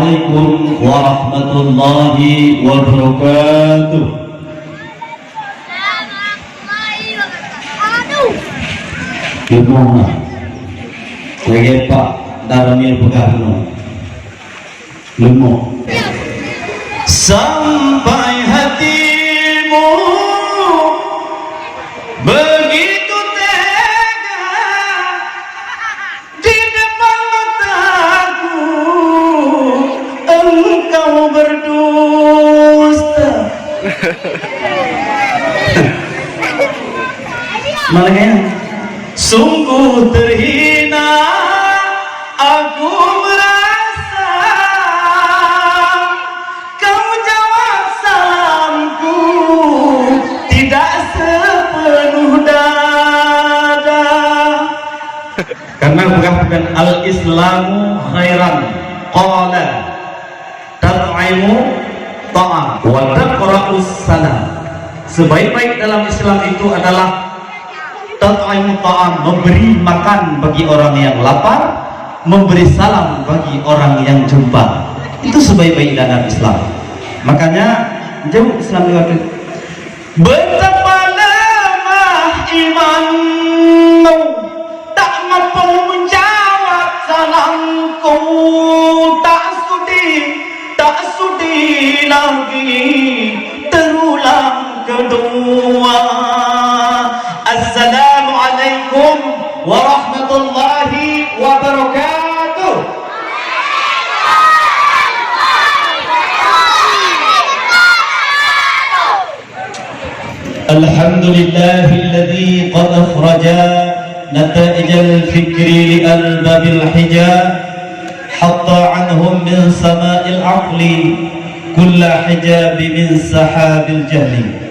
Assalamualaikum warahmatullahi wabarakatuh. Gimana? Lagi Pak Daramir Pegarno Lemo sampai hatimu begitu tega di depan mataku, engkau berdusta. Malah sungguh terhina aku merasa, kau jawab salamku tidak sepenuh dada. Karena bukan al-islamu khairan qala tat'imu ta'am wa taqra'us salam. Sebaik-baik dalam Islam itu adalah tat'imu ta'am, memberi makan bagi orang yang lapar, memberi salam bagi orang yang jumpa. Itu sebaik-baik dalam Islam. Makanya jauh Islam juga betapa lemah imanmu, tak mampu menjawab salamku, tak sudi lagi terulang kedua. Assalamualaikum warahmatullahi wabarakatuh. Alhamdulillahilladzi qad akhraja nata'ijal fikri li albabil hijab hatta anhum min sama'il aqli kulla hijabi min sahabil jahli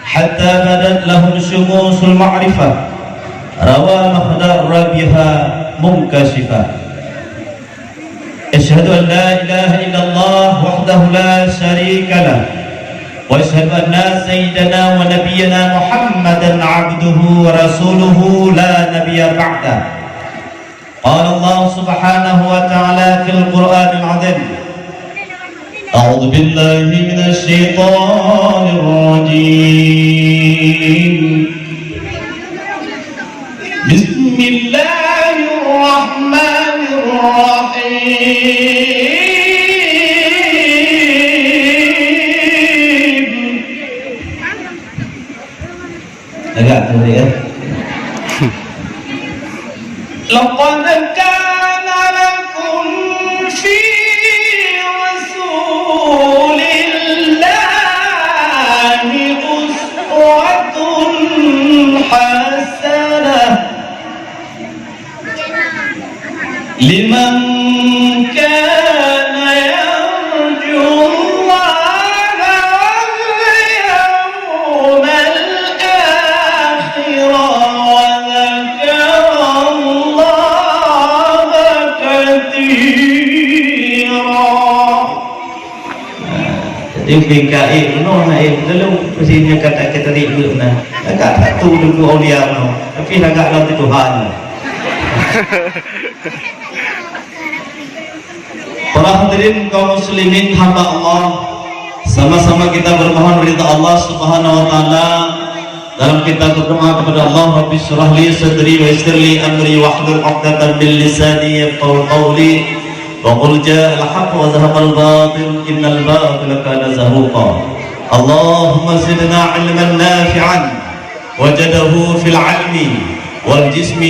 حتى بدت لهم شموس المعرفة روى مخدر بها منكشفة. أشهد أن لا إله إلا الله وحده لا شريك له وأشهد أن سيدنا ونبينا محمدا عبده ورسوله لا نبي بعده. قال الله سبحانه وتعالى في القرآن العظيم أعوذ بالله من الشيطان الرجيم بسم الله الرحمن الرحيم. Agak boleh ya. لقد كان لكم في رسول الله أسوة حسنة لمن كان يرجو الله واليوم الآخر وذكر الله كثيرا. Dia PKI no naik lalu mestinya kata kita dulu nah agak satu dulu aulia no tapi agak lawan Tuhan. Para hadirin kaum muslimin hamba Allah, sama-sama kita bermohon ridha Allah Subhanahu wa taala dalam kita berdoa kepada Allah, Rabbi shrah li sadri wa yassir li amri wahlul 'uqdatam min lisani yafqahu qawli. وقل جاء الحق وزهق الباطل إن الباطل كان زهوقا. اللهم زدنا علما نافعا وجده في العلم والجسم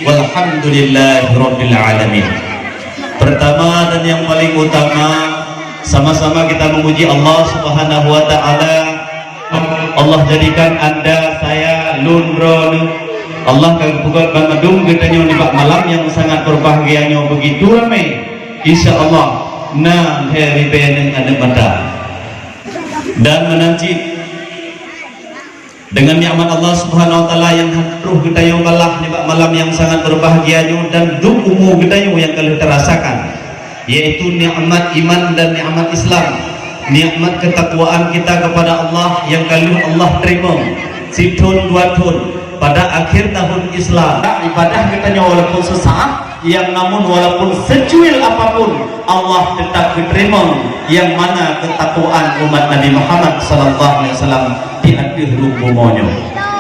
والحمد لله رب العالمين. Pertama dan yang paling utama, sama-sama kita memuji Allah Subhanahu wa taala. Allah jadikan Anda, saya, Lundron, Allah bukan Bandung kita di malam yang sangat berbahagianya begitu ramai. InsyaAllah na hari beneng ada mata dan menanti dengan nikmat Allah Subhanahu wa taala yang ruh kita yang balah di malam yang sangat berbahagianya dan dukumu kita yang kalian terasakan, yaitu nikmat iman dan nikmat Islam, nikmat ketakwaan kita kepada Allah yang kalian Allah terima situn dua tun pada akhir tahun Islam. Ibadah kita walaupun sesaat yang namun walaupun secuil apapun Allah tetap diterima, yang mana ketakwaan umat Nabi Muhammad SAW di akhir rubumonyo.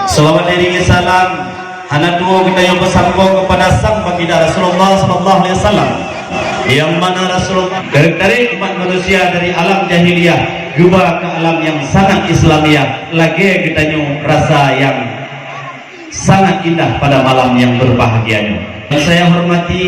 Selawat diri salam hana dua kita yang bersambung kepada sang baginda Rasulullah SAW, yang mana Rasulullah dari umat manusia dari alam jahiliyah juga ke alam yang sangat Islamiah, lagi kita rasa yang sangat indah pada malam yang berbahagianya. Yang saya hormati,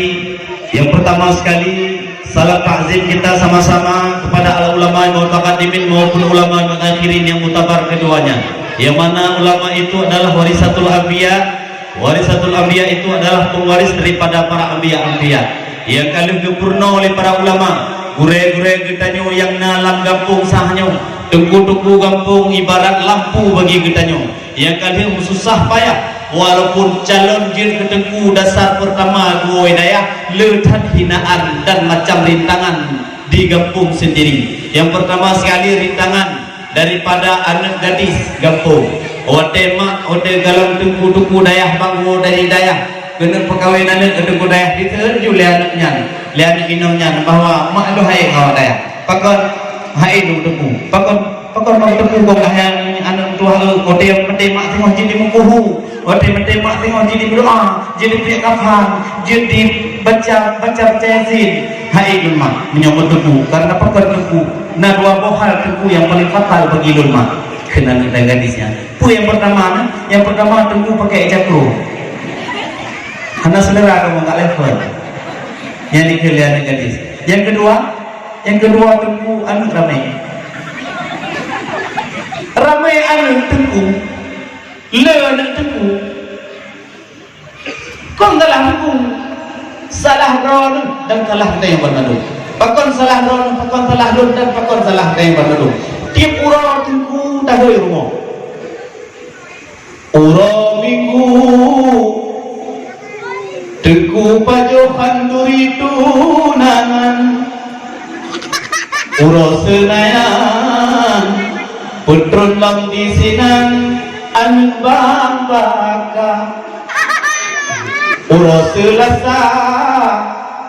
yang pertama sekali salam takzim kita sama-sama kepada ulama mutaqaddimin maupun ulama mutakhirin yang mutabar keduanya, yang mana ulama itu adalah warisatul anbiya. Warisatul anbiya itu adalah pewaris daripada para anbiya-anbiya yang kali dipurna oleh para ulama. Gure-gure gitanyo yang nalam gampung sahnyo, tengku-tengku gampung ibarat lampu bagi gitanyo, yang kali susah payah walaupun calon jin ketengku dasar pertama dua daya letat hinaan dan macam rintangan di gampung sendiri. Yang pertama sekali rintangan daripada anak gadis gampung, ote mak ote galang tengku-tengku dayah banggo dari dayah kena perkawinan tengku dayah diterju le anaknya, le anak inangnya bahwa mak lo hai kau dayah pakon hai du tengku pakon mau tengku kau kahang anak tua ote mate mak tengok jadi mengkuhu, ote mate mak tengok jadi berdoa, jadi piak kafan, jadi baca yasin. Hai mak menyambut tengku karena pakon tengku nah dua bohal tengku yang paling fatal bagi mak kena dengan gadisnya. Yang pertama tengku pakai jakro. Karena selera kamu nggak level. Yang dikelihat gadis. Yang kedua tengku anu ramai anu tengku. Le anu tengku. Kau salah tengku. Salah ron dan salah kita yang bermadu. Pakon salah ron, pakon salah lun dan pakon salah kita yang bermadu. Tiap urang tengku tak boleh rumah. Urang minggu tengku pajokan duri tunangan, urang senayan putron lang di sinan an bang baka, urang selasa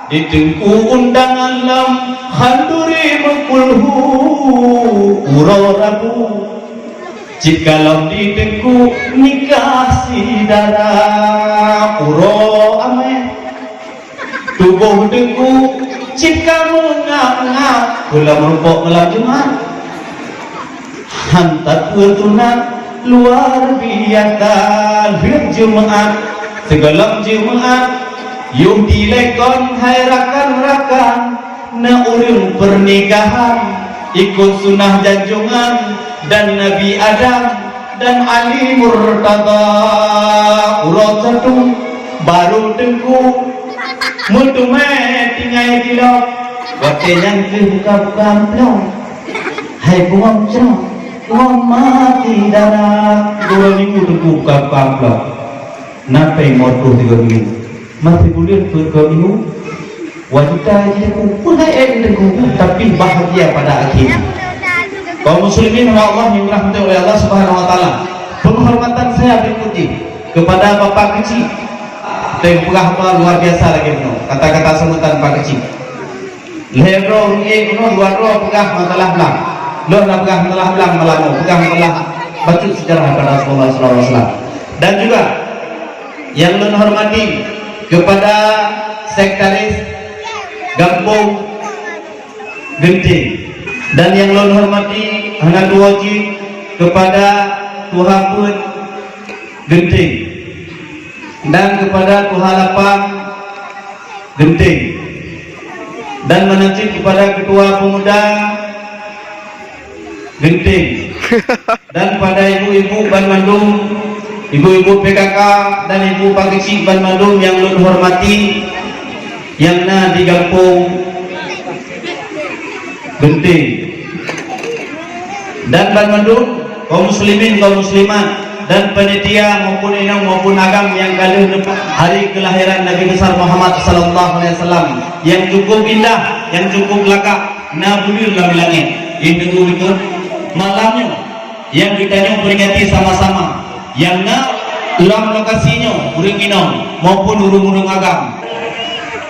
di tengku undangan lam handuri mekulhu, urang rabu jikalau di tengku nikah sidara, uro ame tubuh tengku jika mengap-ngap pula merupok malam Jumat hantar pertunan luar biasa lihat Jumat segala Jumat yung dilekon hai rakan-rakan na urung pernikahan ikut sunnah janjungan dan Nabi Adam dan Ali Murtada, urang satu baru tengku mutume tinggai dilok waktunya buka-buka amplop hai buang cerah buang mati darah 2 minggu tengku buka-buka amplop napai motor 3 minggu masih boleh 2 minggu wanita tengku pun hai tengku tapi bahagia pada akhirnya. Kaum muslimin wa Allah yang dirahmati oleh Allah Subhanahu wa taala. Penghormatan saya berikutnya kepada Bapak kecil. Tempurah luar biasa lagi penuh. Kata-kata sebutan Pak kecil. Lehro kuno luar pegah masalah belang. Luar pegah masalah belang malamu, pegah masalah baca sejarah pada Rasulullah sallallahu alaihi wasallam. Dan juga yang menghormati kepada sekretaris Gampung Genting. Dan yang lon hormati hana wajib kepada Tuhapun Genting dan kepada Tuhalapang Genting dan menanti kepada Ketua Pemuda Genting dan pada ibu-ibu Bandung, ibu-ibu PKK dan ibu Pakcik Bandung yang lon hormati yang di Kampung Genting dan Bandung, kaum muslimin, kaum muslimat dan panitia maupun inang maupun agam yang kali hari kelahiran Nabi besar Muhammad sallallahu alaihi wasallam yang cukup indah, yang cukup lakak nabulir langit ini itu malamnya yang kita peringati sama-sama yang lam lokasinya urang inang maupun urung-urung agam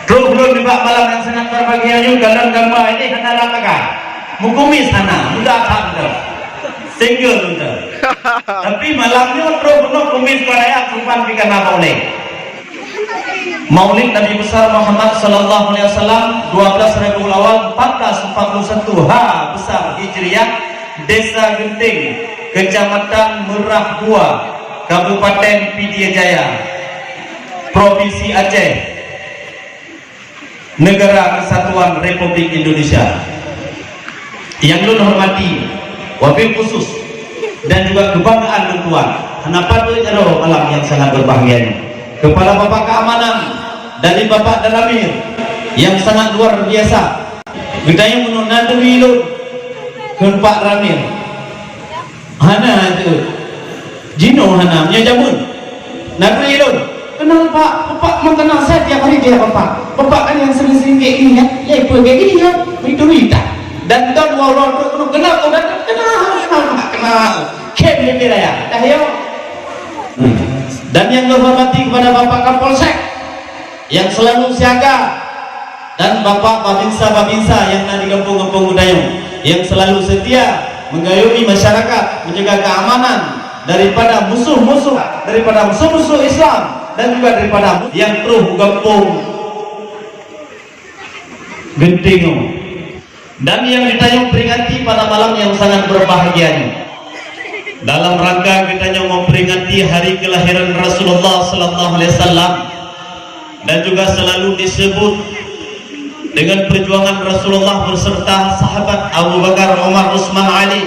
Terus belum dibak malam yang sangat berbahagia juga dalam gambar ini hana latakan. Mukumis hana, mudah tak betul. Single betul. Tapi malamnya terus penuh kumis karaya kumpan pikan apa oleh. Maulid Nabi besar Muhammad sallallahu alaihi wasallam 12 Rabiul Awal 1441 H besar Hijriah, Desa Genting, Kecamatan Merah Dua, Kabupaten Pidie Jaya, Provinsi Aceh, Negara Kesatuan Republik Indonesia. Yang Lun hormati, wabil khusus dan juga kebanggaan Lun Tuan, kenapa tu jaro malam yang sangat berbahagia ini. Kepala Bapak Keamanan dari Bapak Dalamir yang sangat luar biasa. Kita yang menunjuk Lun ke Pak Ramir. Hana itu Jino hana punya jamun. Nadri Lun. Kenal Pak, Bapak mengenal saya tiap hari dia Bapak. Bapak kan yang sering-sering kayak gini ya, ya ibu kayak gini ya, itu Rita. Dan tuan walau kenal, kenal, kem lebih raya, dah yo. Dan yang dihormati kepada Bapak Kapolsek yang selalu siaga, dan Bapak Babinsa yang ada di kampung-kampung Udayung yang selalu setia mengayomi masyarakat, menjaga keamanan daripada musuh-musuh Islam dan juga daripada yang terus kampung Genting dan yang ditayang peringati pada malam yang sangat berbahagia ini. Dalam rangka kita memperingati hari kelahiran Rasulullah sallallahu alaihi wasallam dan juga selalu disebut dengan perjuangan Rasulullah berserta sahabat Abu Bakar, Umar, Utsman, Ali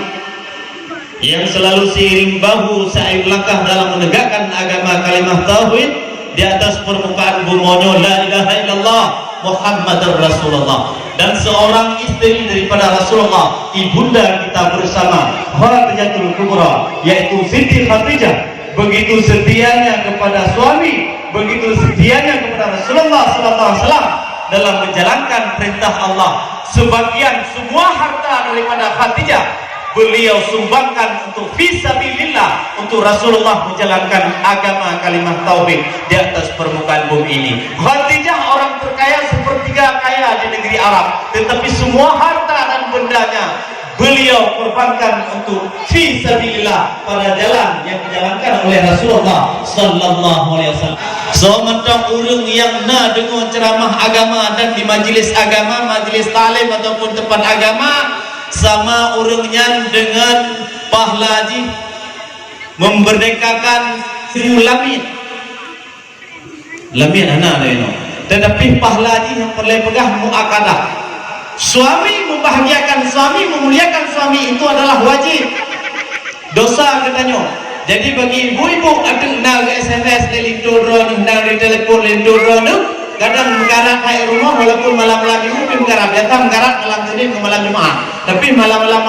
yang selalu seiring bahu seiring langkah dalam menegakkan agama kalimah tauhid di atas permukaan bumonyo la ilaha illallah Muhammadur Rasulullah. Dan seorang istri daripada Rasulullah, ibunda kita bersama Khadijatul Kubra, yaitu Siti Khadijah, begitu setianya kepada suami, begitu setianya kepada Rasulullah sallallahu alaihi wasallam dalam menjalankan perintah Allah. Sebagian semua harta daripada Khadijah beliau sumbangkan untuk fisabilillah, untuk Rasulullah menjalankan agama kalimah tauhid di atas permukaan bumi ini. Khadijah orang terkaya sepertiga kaya di negeri Arab, tetapi semua harta dan bendanya beliau korbankan untuk fisabilillah pada jalan yang dijalankan oleh Rasulullah sallallahu alaihi wasallam. So mentang urang yang na dengar ceramah agama dan di majlis agama, majlis talim ataupun tempat agama, sama orangnya dengan pahlaji memerdekakan Sri Lamin anak no. Tetapi pahlaji yang perlu pegang muakadah. Suami membahagiakan suami, memuliakan suami itu adalah wajib. Dosa katanya. Jadi bagi ibu-ibu ada nak SMS lindung nak telepon lindung kadang menggarap naik rumah walaupun malam-malam minggu pun menggarap, datang menggarap malam Senin ke malam Jumaat, tapi malam-malam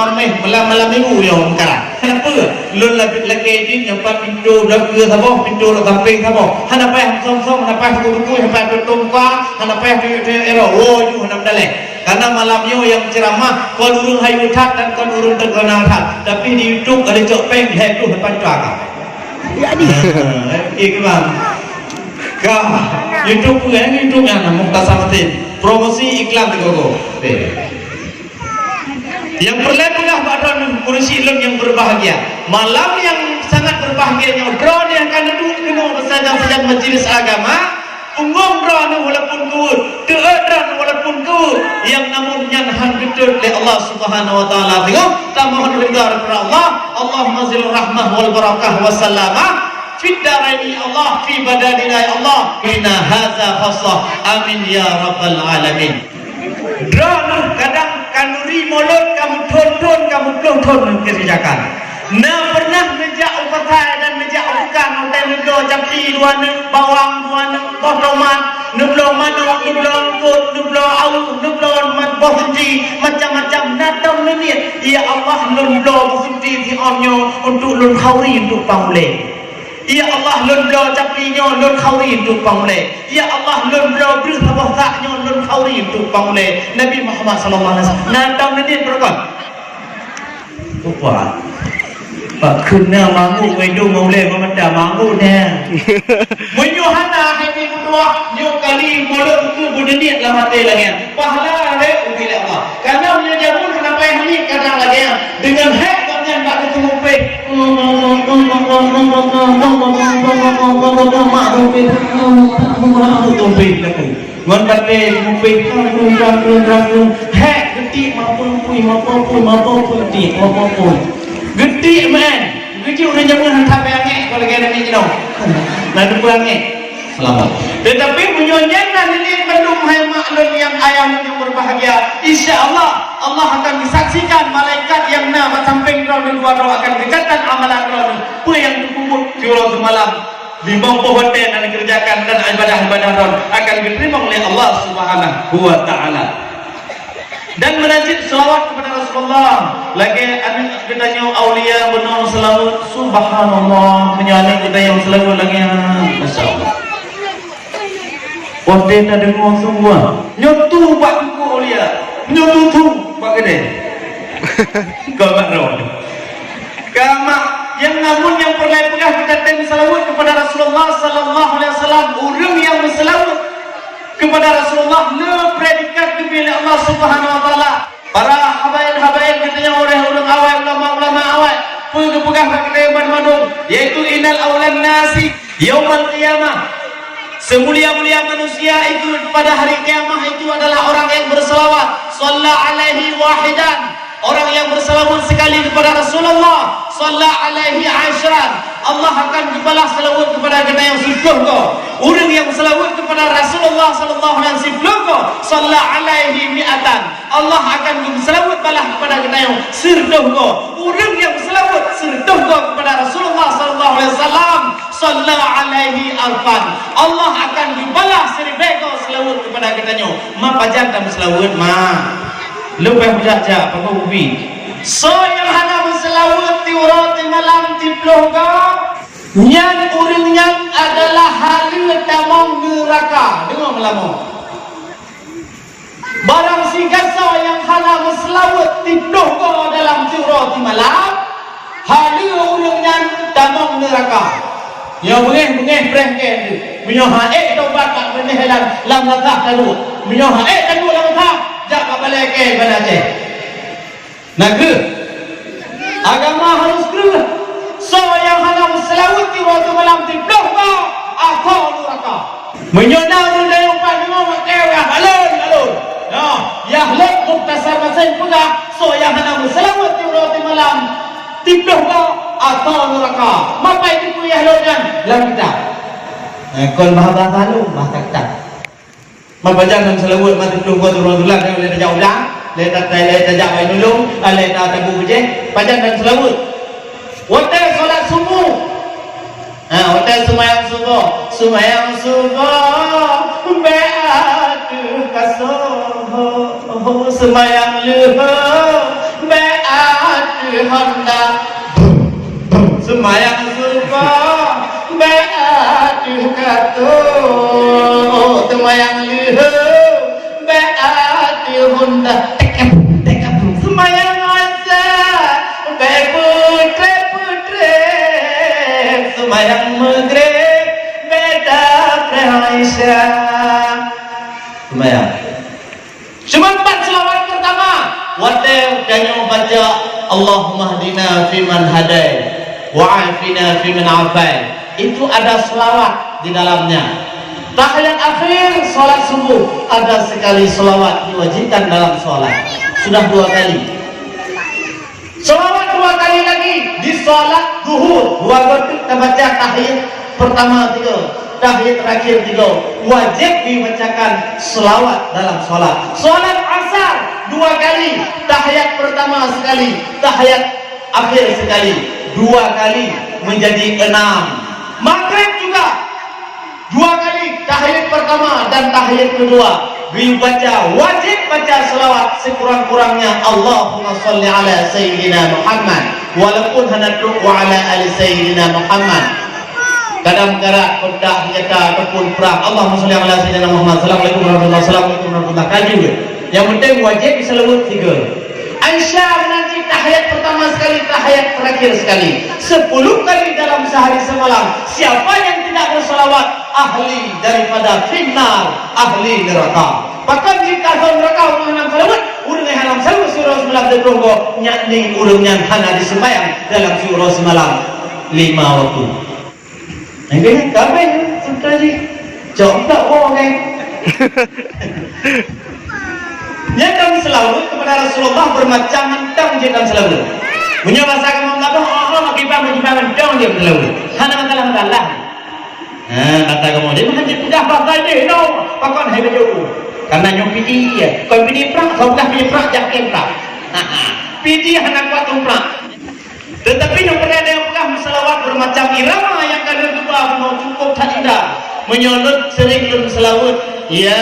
malam minggu yang menggarap. Kenapa? Lun lebih lagi ini nampak pintu belakang sabah, pintu samping sabah. Hana payah som-som, hana payah buku, hana payah bertungka, hana payah era woju, hana dalek. Karena malamnya yang ceramah kon urung hayu tat dan kon urung terkenal tat, tapi di YouTube ada cok peng hai tu depan cuaka. Ya ni. Iklan. Kah YouTube yang Mukhtasamatin promosi iklan tegogo. Yang perlebulah pada kursi ilmu yang berbahagia. Malam yang sangat berbahagianya drone yang akan duduk kena saja majlis agama. Unggung drone walaupun kuat, drone walaupun kuat, yang namun nyanhan betul oleh Allah Subhanahu Wa Taala. Tengok, tamohon ridha kepada Allah. Allahumma zil rahmah wal barakah wassalamah. Fiddaraini Allah fi badadina ya Allah bina hadza khassa amin ya rabbal alamin. Drone kadang kanuri mulut kamu tonton kamu tonton kerjakan. Nah pernah menjak upatai dan menjak bukan hotel nublo jampi dua bawang dua potoman nublo mano nublo angkut nublo au nublo bohenti macam-macam natam nenit ya Allah nublo bohenti si onyo untuk lun khauri untuk pamule. Ya Allah lun blo capinya lun khauri untuk pamule. Ya Allah lun blo berus apa saknya lun khauri untuk pamule. Nabi Muhammad sallallahu alaihi wasallam natam nenit berapa? Kuat. Pak kena mangu wedung maulai memanda mangu dah. Menyuhana hai berdua nyu kali mulut tu berdeniat lah mati lagi. Pahala re ubi Allah. Karena punya jamun kenapa yang ini kadang lagi dengan hak dengan tak ketemu pe. Wan bate mupe hak geti maupun geti maupun gede man, gede udah jangan hantar perangai kalau kita ni jenuh, lalu perangai, selamat. Tetapi menyonjengkan ini belum hai maklum yang ayam yang berbahagia. Insya Allah Allah akan disaksikan malaikat yang nak samping kau di luar akan dekatkan amalan kau. Apa yang terkumpul di waktu malam di bawah pohon dan dikerjakan dan ibadah-ibadah kau akan diterima oleh Allah Subhanahu Wa Taala. Dan menajid selawat kepada Rasulullah. Lagi anak kita yang aulia benar selawat. Subhanallah. Menyalih kita yang selawat lagi. Masya Allah. Waktu kita dengar semua. Nyotu buat buku aulia. Nyotu tu buat kedai. Kau makro. Kamak yang namun yang perlai-perlai kita tengok selawat kepada Rasulullah Sallallahu Alaihi Wasallam. Orang yang berselawat kepada Rasulullah le predikat kepada Allah Subhanahu Wa Taala. Para habaib katanya orang awal ulama awal pegang kedai madung yaitu innal aulan nasi yaumal qiyamah. Semulia-mulia manusia itu pada hari kiamat itu adalah orang yang berselawat sallallahu alaihi wahidan. Orang yang berselawat sekali kepada Rasulullah sallallahu alaihi asyran. Allah akan dibalas selawat kepada kita yang sepuluh kau. Orang yang selawat kepada Rasulullah sallallahu alaihi wasallam sallallahu alaihi mi'atan. Allah akan selawat balas kepada kita yang sepuluh kau. Orang yang selawat sepuluh kau kepada Rasulullah sallallahu alaihi wasallam sallallahu alaihi alfan. Allah akan dibalas seribu kau selawat kepada kita yang ma pajan dan selawat ma. Lepas berjaja pakai ubi. So yang hana berselawat tiurat malam tiploga. Yang orangnya adalah halil tamang neraka. Dengar melama. Barang sigasa yang hana berselawat tiploga dalam tiurat malam. Halil orangnya tamang neraka. Yang bengeh berengken. Menyoha tobat tak benih lam lakah kalu. Menyoha kalu lam lakah. Jaga balik ke balaje. Naga agama harus kena. So yang hana selawat di waktu malam tidur ka akal neraka. Menyonau dari umpan dengan makai halal. Nah, yang lek muktasar masih pula. So yang hana selawat di waktu malam tidur ka akal neraka. Mapa itu kuliah lodan dalam kita. Kon bahasa lu bahasa kita. Mabajan dan selawat mati belum buat turun-turun dan boleh tajak ulang, boleh tajak bayi dulu, boleh tajak tabu je, pajan dan selawat. Hotel solat subuh, hotel semayang subuh, beatu kasuh, semayang luh, beatu honda, semayang subuh, beatu katuh, semayang Honda tekap semayang asa putre semayang maghrib beda Aisyah semayang cuma 4 selawat pertama wate danyo baca Allahumma hdina fiman hadai wa afina fiman afai itu ada selawat di dalamnya. Tahiyat akhir solat subuh ada sekali selawat diwajibkan dalam solat. Sudah 2 kali. Selawat 2 kali lagi di solat zuhur. 2 kali kita baca tahiyat pertama 3, tahiyat terakhir 3. Wajib dibacakan selawat dalam solat. Solat asar 2 kali. Tahiyat pertama sekali, tahiyat akhir sekali. 2 kali menjadi 6. Maghrib juga 2 kali, tahiyat pertama dan tahiyat kedua dibaca, wajib baca selawat sekurang-kurangnya Allahumma salli ala Sayyidina Muhammad walaupun hanya doa ala ali Sayyidina Muhammad. Kadang-kadang kodak nyata ataupun perang Allahumma salli ala Sayyidina Muhammad. Assalamualaikum warahmatullahi wabarakatuh. Kaji yang penting wajib selawat 3. Aisyah menanti tahiyat pertama sekali, tahiyat terakhir sekali, 10 kali dalam sehari semalam. Siapa yang tidak bersalawat, ahli daripada finnar, ahli neraka. Bahkan jika tahun neraka mengenam salawat, urang yang hanam salawat surah semalam tertunggu nyakni urang yang hana disembayang dalam surah semalam 5 waktu. Yang kapan sudah di jawab orang yang kami selawat kepada Rasulullah bermacam-macam je kami selawat. Punya bahasa kamu apa? Allah kibar dong dia selawat. Hana masalah. Kata kamu dia macam tidak pakai dia no. Pakon hai baju. Karena nyopi dia. Kau pilih prak, kau dah pilih prak jaket prak. Pilih hana kuat prak. Tetapi yang pernah ada yang pernah selawat bermacam irama yang kadang lupa mau cukup tak tidak. Menyolot sering berselawat. Ya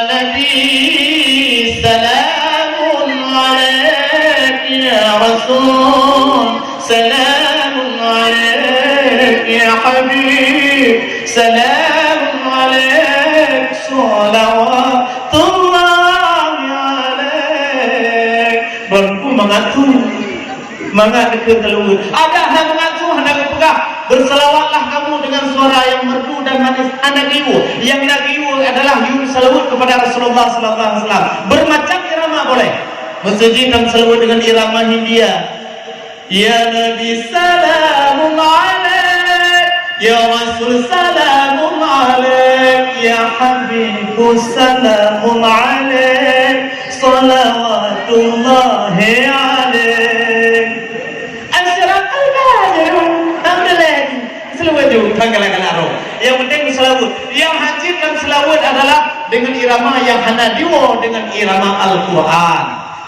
Nabi salamun alaik ya Rasul salamun alaik ya Habib salamun alaik salawatullah alaik. Baru mengatur ke telur. Ada yang mengatur hendak pegah. Berselawatlah kamu dengan suara yang merdu dan manis. Anak ibu yang Nabi ibu adalah yun salawat kepada Rasulullah sallallahu alaihi wasallam. Bermacam irama boleh. Masjid dan salawat dengan irama Hindia. Ya Nabi salamun alaik, ya Rasul salamun alaik, ya Habibku salamun alaik, salawatullahi alaik. Selawat itu tanggal-tanggal. Yang penting selawat. Yang hancurkan selawat adalah dengan irama yang hana diwo dengan irama Al-Quran.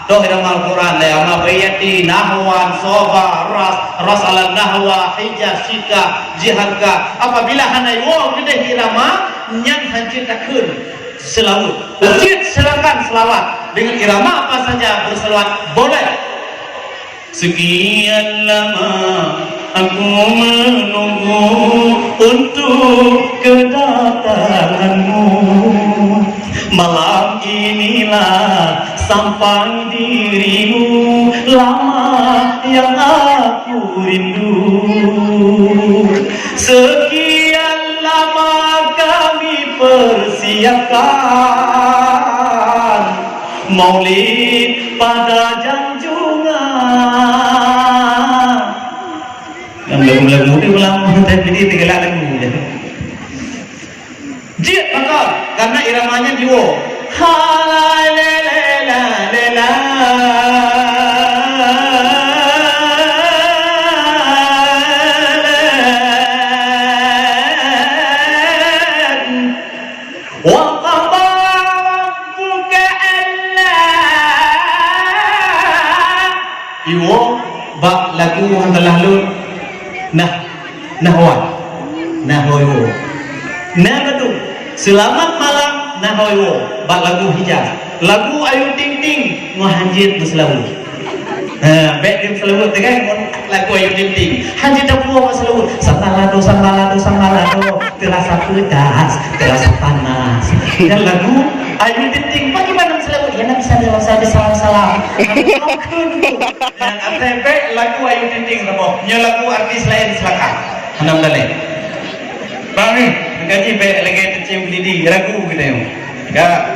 Doh irama Al-Quran ya ma bayati nahwan soba ras ala nahwa hijaz sika jihadka. Apabila hana diwo gede irama yang hancurkan selawat. Wajib silakan selawat dengan irama apa saja berselawat boleh. Sekian lama aku menunggu untuk kedatanganmu. Malam inilah sampai dirimu, lama yang aku rindu. Sekian lama kami persiapkan maulid pada Janjungan. Lagu-lagu ni ulang tapi ini tinggal lagu je. Jid bakal karena iramanya diwo. Ha la la la la la. Wa qababuka Allah. Iwo bak lagu handalah lu. Nahwayo betul. Selamat malam nahwayo bak lagu hijaz. Lagu Ayu Ting Ting muhanjid muselawu. Baik dia muselawu kan lagu Ayu Ting Ting. Hanjid dah puas muselawu. Sambalado terasa pedas, terasa panas. Dan lagu Ayu Ting Ting bagaimana muselawu? Ya nak bisa salam. Yang ATP lagu Ayu Ting Ting remo. Nya lagu artis lain silakan. Hanam dalai. Bang ni, gaji baik lagi tercium lidi ragu kita yang. Enggak.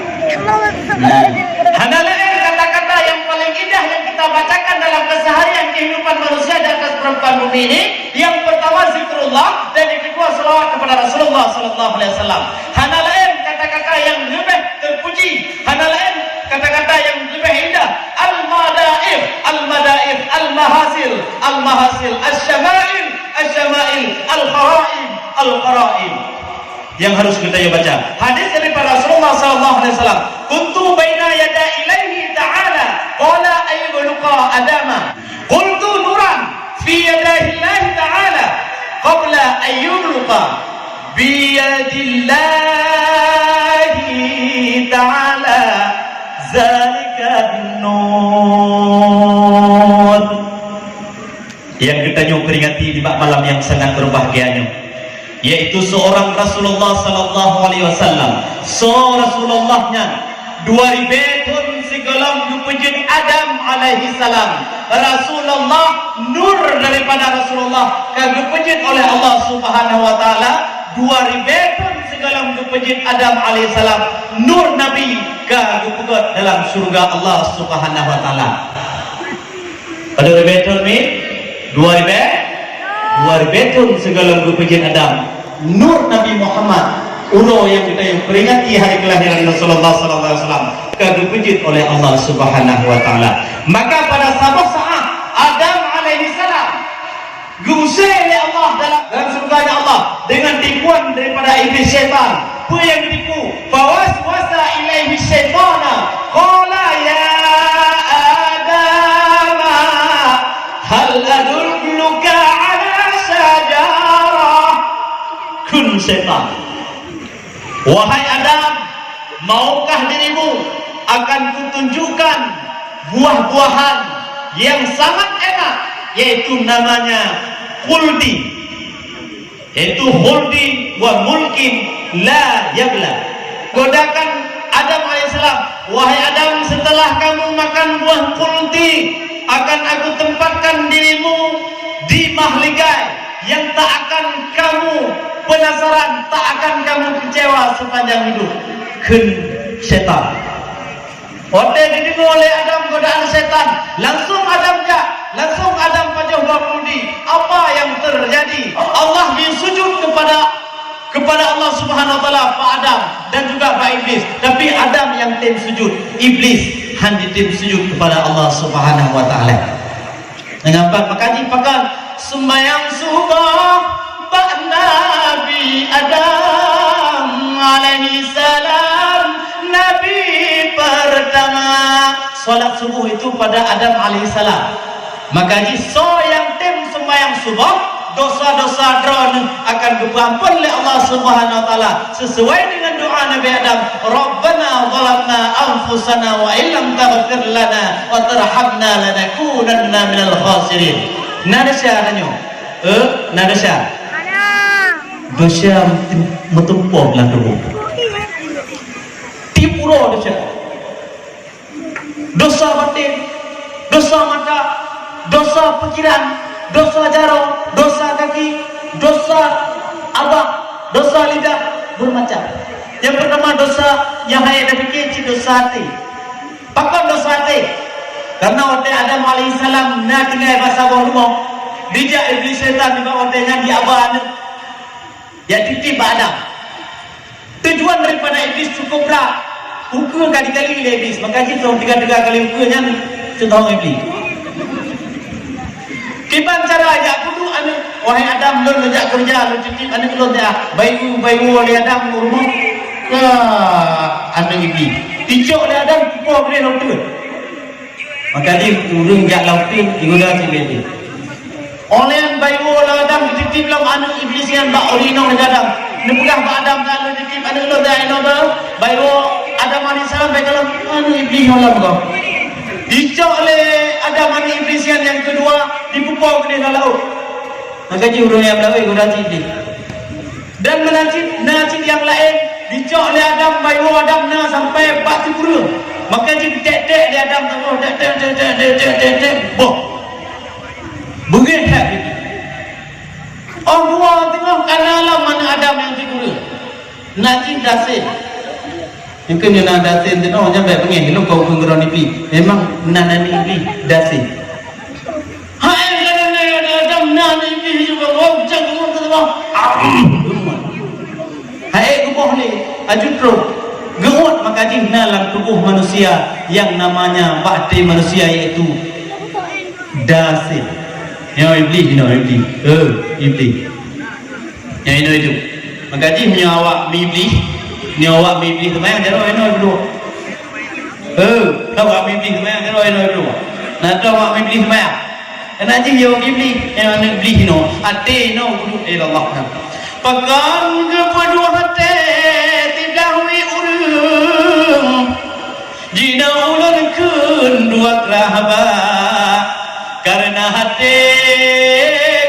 Hana lain kata-kata yang paling indah yang kita bacakan dalam keseharian kehidupan manusia di atas perempuan bumi ini. Yang pertama zikrullah dan yang kedua selawat kepada Rasulullah sallallahu alaihi wasallam. Hana lain kata-kata yang lebih terpuji. Hana lain kata-kata yang lebih indah. Al-madaif, al-mahasil, al-syama'il, al-qara'im. Yang harus kita baca. Hadis daripada Rasulullah sallallahu alaihi wasallam. Kuntu baina yada ilaihi ta'ala qala ayyuluqa adama. Qultu nuran fi yadahi Allah ta'ala qabla ayyuluqa bi yadillahi ta'ala zalika nur. Yang kita peringati di malam yang sangat berbahagianya, yaitu seorang Rasulullah sallallahu alaihi wasallam. Rasulullahnya 2000 tahun segala gupejin Adam alaihi salam. Rasulullah nur daripada Rasulullah kagupejin oleh Allah Subhanahu wa taala 2000 segala gupejin Adam alaihi salam. Nur Nabi kagupegot dalam surga Allah Subhanahu wa taala. Pada betul ni 2000 segala gupejin Adam. Nur Nabi Muhammad ulo yang kita yang peringati hari kelahiran Rasulullah sallallahu alaihi wasallam kagupejin oleh Allah Subhanahu wa taala. Maka pada saat Adam alaihi salam gusai oleh Allah dalam surganya Allah dengan tipuan daripada iblis syaitan. Apa yang ditipu? Fawaswasa ilaihi syaitana qala ya Adam hal adulluka ala syajarah. Kun syaitan, wahai Adam, maukah dirimu akan kutunjukkan buah-buahan yang sangat enak, yaitu namanya khuldi, yaitu khuldi wa mulkin la yabla. Godakan Adam alaihissalam, wahai Adam, setelah kamu makan buah khuldi, akan aku tempatkan dirimu di mahligai yang tak akan kamu penasaran, tak akan kamu kecewa sepanjang hidup. Kun syaitan. Waktu didengar oleh Adam godaan setan, langsung Adam pajah bermudi. Apa yang terjadi? Allah bersujud kepada Allah Subhanahu wa taala, Pak Adam dan juga Pak Iblis. Tapi Adam yang tim sujud, Iblis hanya tim sujud kepada Allah Subhanahu wa taala. Mengapa makaji pakan sembahyang subuh Pak Nabi Adam alaihi salam, Nabi pertama. Solat subuh itu pada Adam alaihissalam. Maka so yang tim sembahyang subuh, dosa-dosa drone akan diampun oleh Allah Subhanahu wa taala sesuai dengan doa Nabi Adam. Rabbana zalamna anfusana wa illam taghfir lana wa tarhamna lanakunanna minal khasirin. Nada syaratnya. Nada syarat. Dosa metumpuk dalam tubuh. Tipuro dosa batin, dosa mata, dosa pikiran, dosa jaro, dosa kaki, dosa abang, dosa lidah, bermacam. Yang pertama dosa yang hanya ada fikir dosa hati. Pakam dosa hati. Karena waktu Adam alaihissalam nak tinggal bahasa rumah, dijak iblis setan juga waktu yang di abang ya titip Adam. Tujuan daripada iblis cukuplah ukur kali-kali oleh iblis. Maka kita 3 kali ukurnya contoh iblis. Kiban cara ajak kudu anu, wahai Adam, lu lejak kerja, lu titip anu lu dia bayu oleh Adam rumah. Anu iblis. Ticok oleh Adam kupo boleh lautun. Maka dia turun jak lautun digunakan sini. Oleh yang bayu oleh Adam titip lam anu iblis yang tak orino oleh Adam. Nepegah Pak Adam tak lu titip anu lu dia ino bayu Adam alaihissalam baik kalau anu iblis olah kau. Dicok oleh Adam anu iblis yang kedua dipupau ke dalam laut. Maka ji urang yang lain guna iblis. Dan menacit yang lain dicok oleh Adam bayu Adam na sampai batu kurung. Maka ji tek-tek di Adam tu tek boh. Bugin tak ini. Oh gua tengok kanalah mana Adam yang kurung. Najib dasir. Mungkin dia nak dasir tu, oh jangan pengen lu kau penggerak ni. Memang nana ni dasir. Hai Adam nana ni juga wong jangan tu bang. Hai gua ni ajutro. Geut maka jin dalam tubuh manusia yang namanya batin manusia iaitu dasir. Yang iblis iblis. Yang itu. Maka jin awak iblis. Ni awak mimpi semayang jaro eno berdua. Awak mimpi semayang jaro eno berdua. Nak tahu awak mimpi semayang. Kena je yo mimpi, eno mimpi no. Ate no guru Allah. Pakan kedua hati tidak wi urung. Jina ulun kedua kerahaba. Karena hati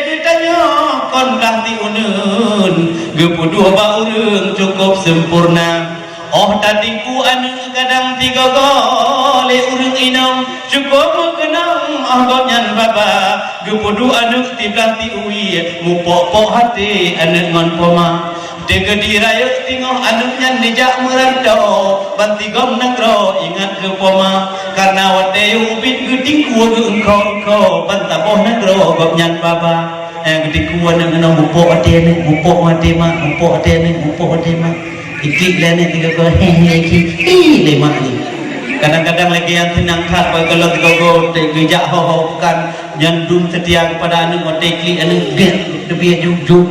kitanya kondah diunun. Gepudua baurung cukup sempurna. Oh tadiku anu kadang 3 gol oleh urang inang cukup mengenang ahbabnya baba gepodu anak ti belanti uwi mupok-pok hati anak ngon poma dega diraya tinggal anaknya nejak merantau banti gom negro ingat ke poma karena wate ubit geding kuwa ke engkau bantaboh negro gomnya baba gede kuwa nang mupok ate ne mupok ate ma mupok ate ne mupok ate ma ikik lene tiga ko hehehe le mak ni kadang-kadang lagi yang tenang khat kalau tiga ko gejak ho bukan nyandung setia kepada anak otek klik anak get lebih jujur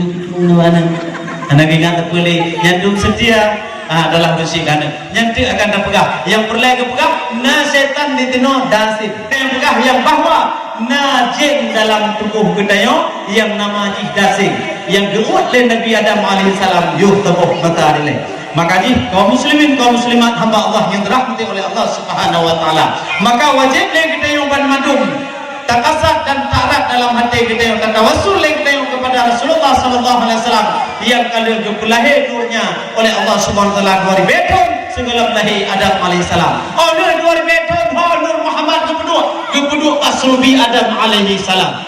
anak ingat tak boleh nyandung setia adalah bersih anak nyantik akan terpegang yang perlu kepegang na setan di tino dasib yang pegang yang bahwa na jin dalam tubuh kita yang nama jih dasib yang geut le Nabi Adam alaihissalam yuh tabuh mata dilai maka kaum muslimin kaum muslimat hamba Allah yang dirahmati oleh Allah Subhanahu wa taala maka wajib le kita yang bermadum takasat dan taat dalam hati kita yang tawassul kita yang kepada Rasulullah sallallahu alaihi wasallam yang kalau kebelahi nurnya oleh Allah Subhanahu wa taala 2000 beton segala belahi Adam alaihi salam oh nur 2000 beton nur Muhammad kepenuh aslubi Adam alaihi salam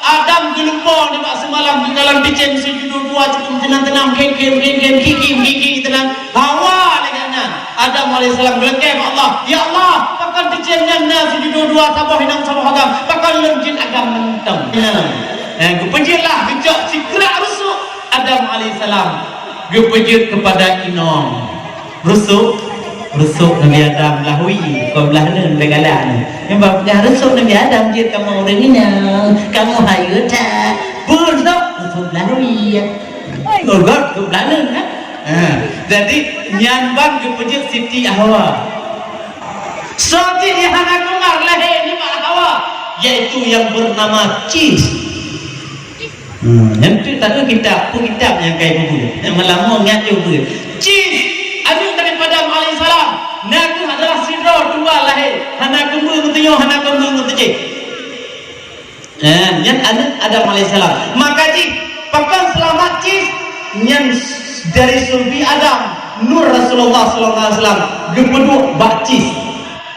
Adam gelumpur di bak semalam di dalam dicen sujud dua cukup tenang-tenang kiki tenang Hawa dengan Adam alaihissalam gelengkem Allah ya Allah pakan dicennya na sujud dua sabah hinang sabah agam pakan lenjin agam mentang gepejirlah gejak si gerak rusuk Adam alaihissalam gepejir kepada Inon rusuk Nabi Adam lahui kau belahna legalan yang bapaknya rusuk Nabi Adam dia kamu orang ini kamu hayu tak rusuk lahui ngorgot kau belahna kan jadi nyambang kepejir Siti Hawa Siti yang aku lahir ni Mak Hawa yaitu yang bernama Cis yang tu tak ada kitab yang kayak buku yang melama ingat juga Cis anak daripada alaihissalam naku adalah sidro dua lahir hana kembung ngutuyo hana kembung ngutuji yang anak Adam alaihissalam maka pakan selamat Cis yang dari sulbi Adam nur Rasulullah sallallahu alaihi wasallam gepedu bakcis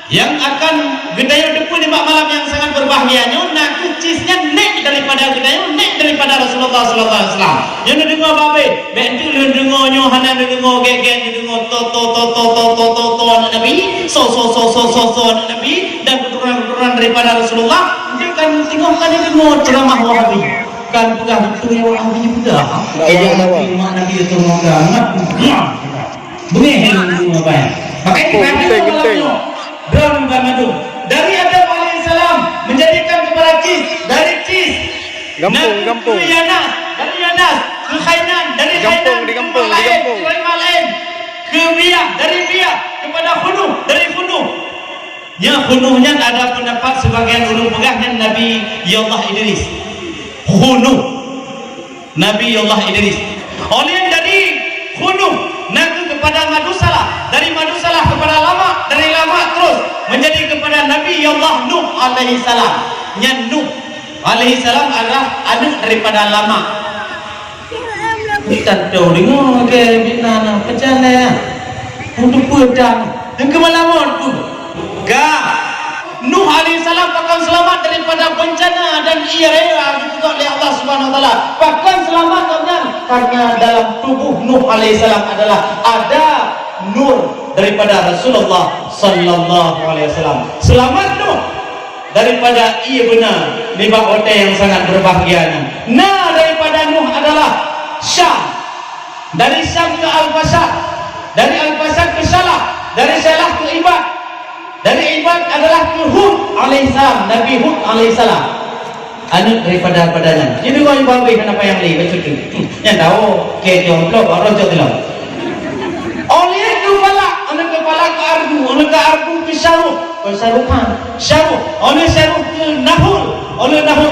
yang akan gedaya depu di malam yang sangat berbahagianya nak cisnya nek daripada gedaya nek daripada Rasulullah sallallahu alaihi wasallam yang dengar babe bentu dengar hana dengar gegen dengar to Nabi so Nabi dan keturunan daripada Rasulullah dia kan tengokkan dengar ceramah Wahabi kan pegang betul yang orang punya pegang Nabi itu mengangat bunyi helm apa maka itu dalam madu dari Adam alaihissalam menjadikan kepada Cis dari Cis gampung dari Yanas ke Khainan dari Khainan ke Malain ke Biyah dari Biyah kepada Khunuh dari Khunuh yang Khunuhnya ada pendapat sebagian ulun pegahnya Nabi Allah Idris Khunuh Nabi Allah Idris oleh dari Khunuh nanti kepada Madusalah dari Madusalah kepada Lama dari Lama terus menjadi kepada Nabi Allah Nuh alaihi salam yang Nuh alaihi salam adalah anak daripada Lama kita tahu dengar ke binana pecahnya untuk pedang yang kemalaman tu Nuh alaihi salam bahkan selamat daripada bencana dan ira gitu oleh Allah Subhanahu wa taala. Bahkan selamat karena dalam tubuh Nuh alaihi salam adalah ada nur daripada Rasulullah sallallahu alaihi wasallam. Selamat Nuh daripada ia benar libat otak yang sangat berbahagia. Nah daripada Nuh adalah Syam. Dari Syam ke Al-Fasad, dari Al-Fasad ke Salah, dari Salah ke Ibad, dari Ibad adalah ke Hud alaihissalam, Nabi Hud alaihissalam anak daripada padanya. Jadi kau yang bawa kenapa yang lain macam tu yang tahu ke jomblo orang jomblo oleh kepala ke ardu ke Syarukhan oleh Syarukh ke Nahur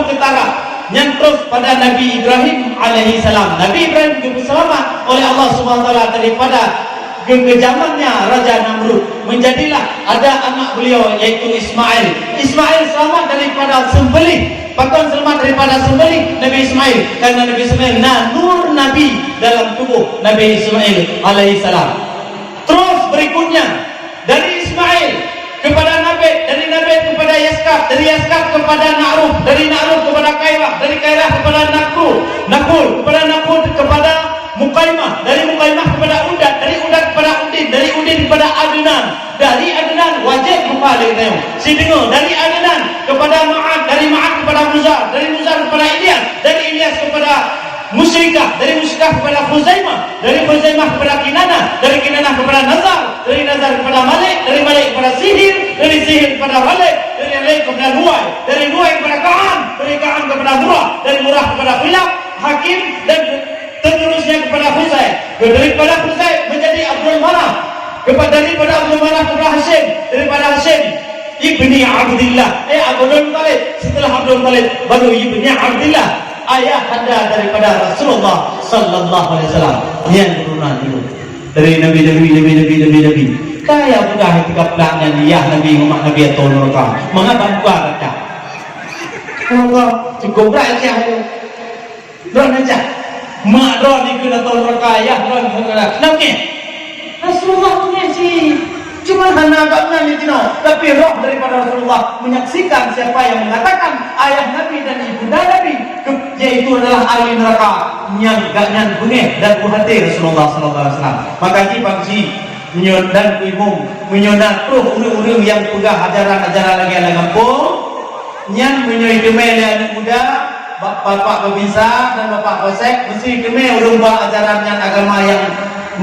ke Tara yang terus pada Nabi Ibrahim alaihissalam. Nabi Ibrahim diselamat oleh Allah Subhanahu wa taala daripada kekejamannya Raja Namrud. Menjadilah ada anak beliau yaitu Ismail selamat daripada sembelih, bahkan selamat daripada sembelih Nabi Ismail karena Nabi Ismail nur Nabi dalam tubuh Nabi Ismail alaihissalam. Terus berikutnya dari Ismail kepada Nabit, dari Nabit kepada Yaskab, dari Yaskab kepada Na'ruf, dari Na'ruf kepada Kairah, dari Kairah kepada Nakul kepada Nakul kepada Muqaimah, dari Muqaimah kepada Udad, dari Udad kepada Udin, dari Udin kepada Adnan, dari Adnan wajib lupa dia tengok si dengar, dari Adnan kepada Ma'ad, dari Ma'ad kepada Muzar, dari Muzar kepada Ilyas, dari Ilyas kepada Musyrikah, dari Musyrikah kepada Khuzaimah, dari Khuzaimah kepada Kinanah, dari Kinanah kepada Nazar, dari Nazar kepada Malik, dari Malik kepada Sihir, dari Sihir kepada Walid, dari Walid kepada Nuai, dari Nuai kepada Ka'an, dari Ka'an kepada Murah, dari Murah kepada Khilaf, Hakim, dan seterusnya kepada Husain. Daripada Husain menjadi Abdul Manaf, daripada Abdul Manaf kepada Hashim, daripada Hashim Ibni Abdillah, Abdul Talib, setelah Abdul Talib baru Ibni Abdillah, ayah anda daripada Rasulullah sallallahu alaihi wasallam, yang turunan itu dari Nabi. Kaya bukan ketika pelaknya dia Nabi Muhammad Nabi atau mereka mengapa bukan kata Allah cukup raja don aja mak don ikut atau mereka ya don namanya Rasulullah punya sih cuma hanya agaknya itu tapi roh daripada Rasulullah menyaksikan siapa yang mengatakan ayah Nabi dan ibunda Nabi yaitu adalah ahli neraka yang gaknya bengeh dan buhati Rasulullah sallallahu alaihi wasallam. Maka pagi menyon dan imum menyonat tuh urang-urang yang pegang ajaran-ajaran lagi ala kampung yang menyoi kemel anak muda bapak pemisah dan bapak posek mesti kemel urang buat ajaran yang agama yang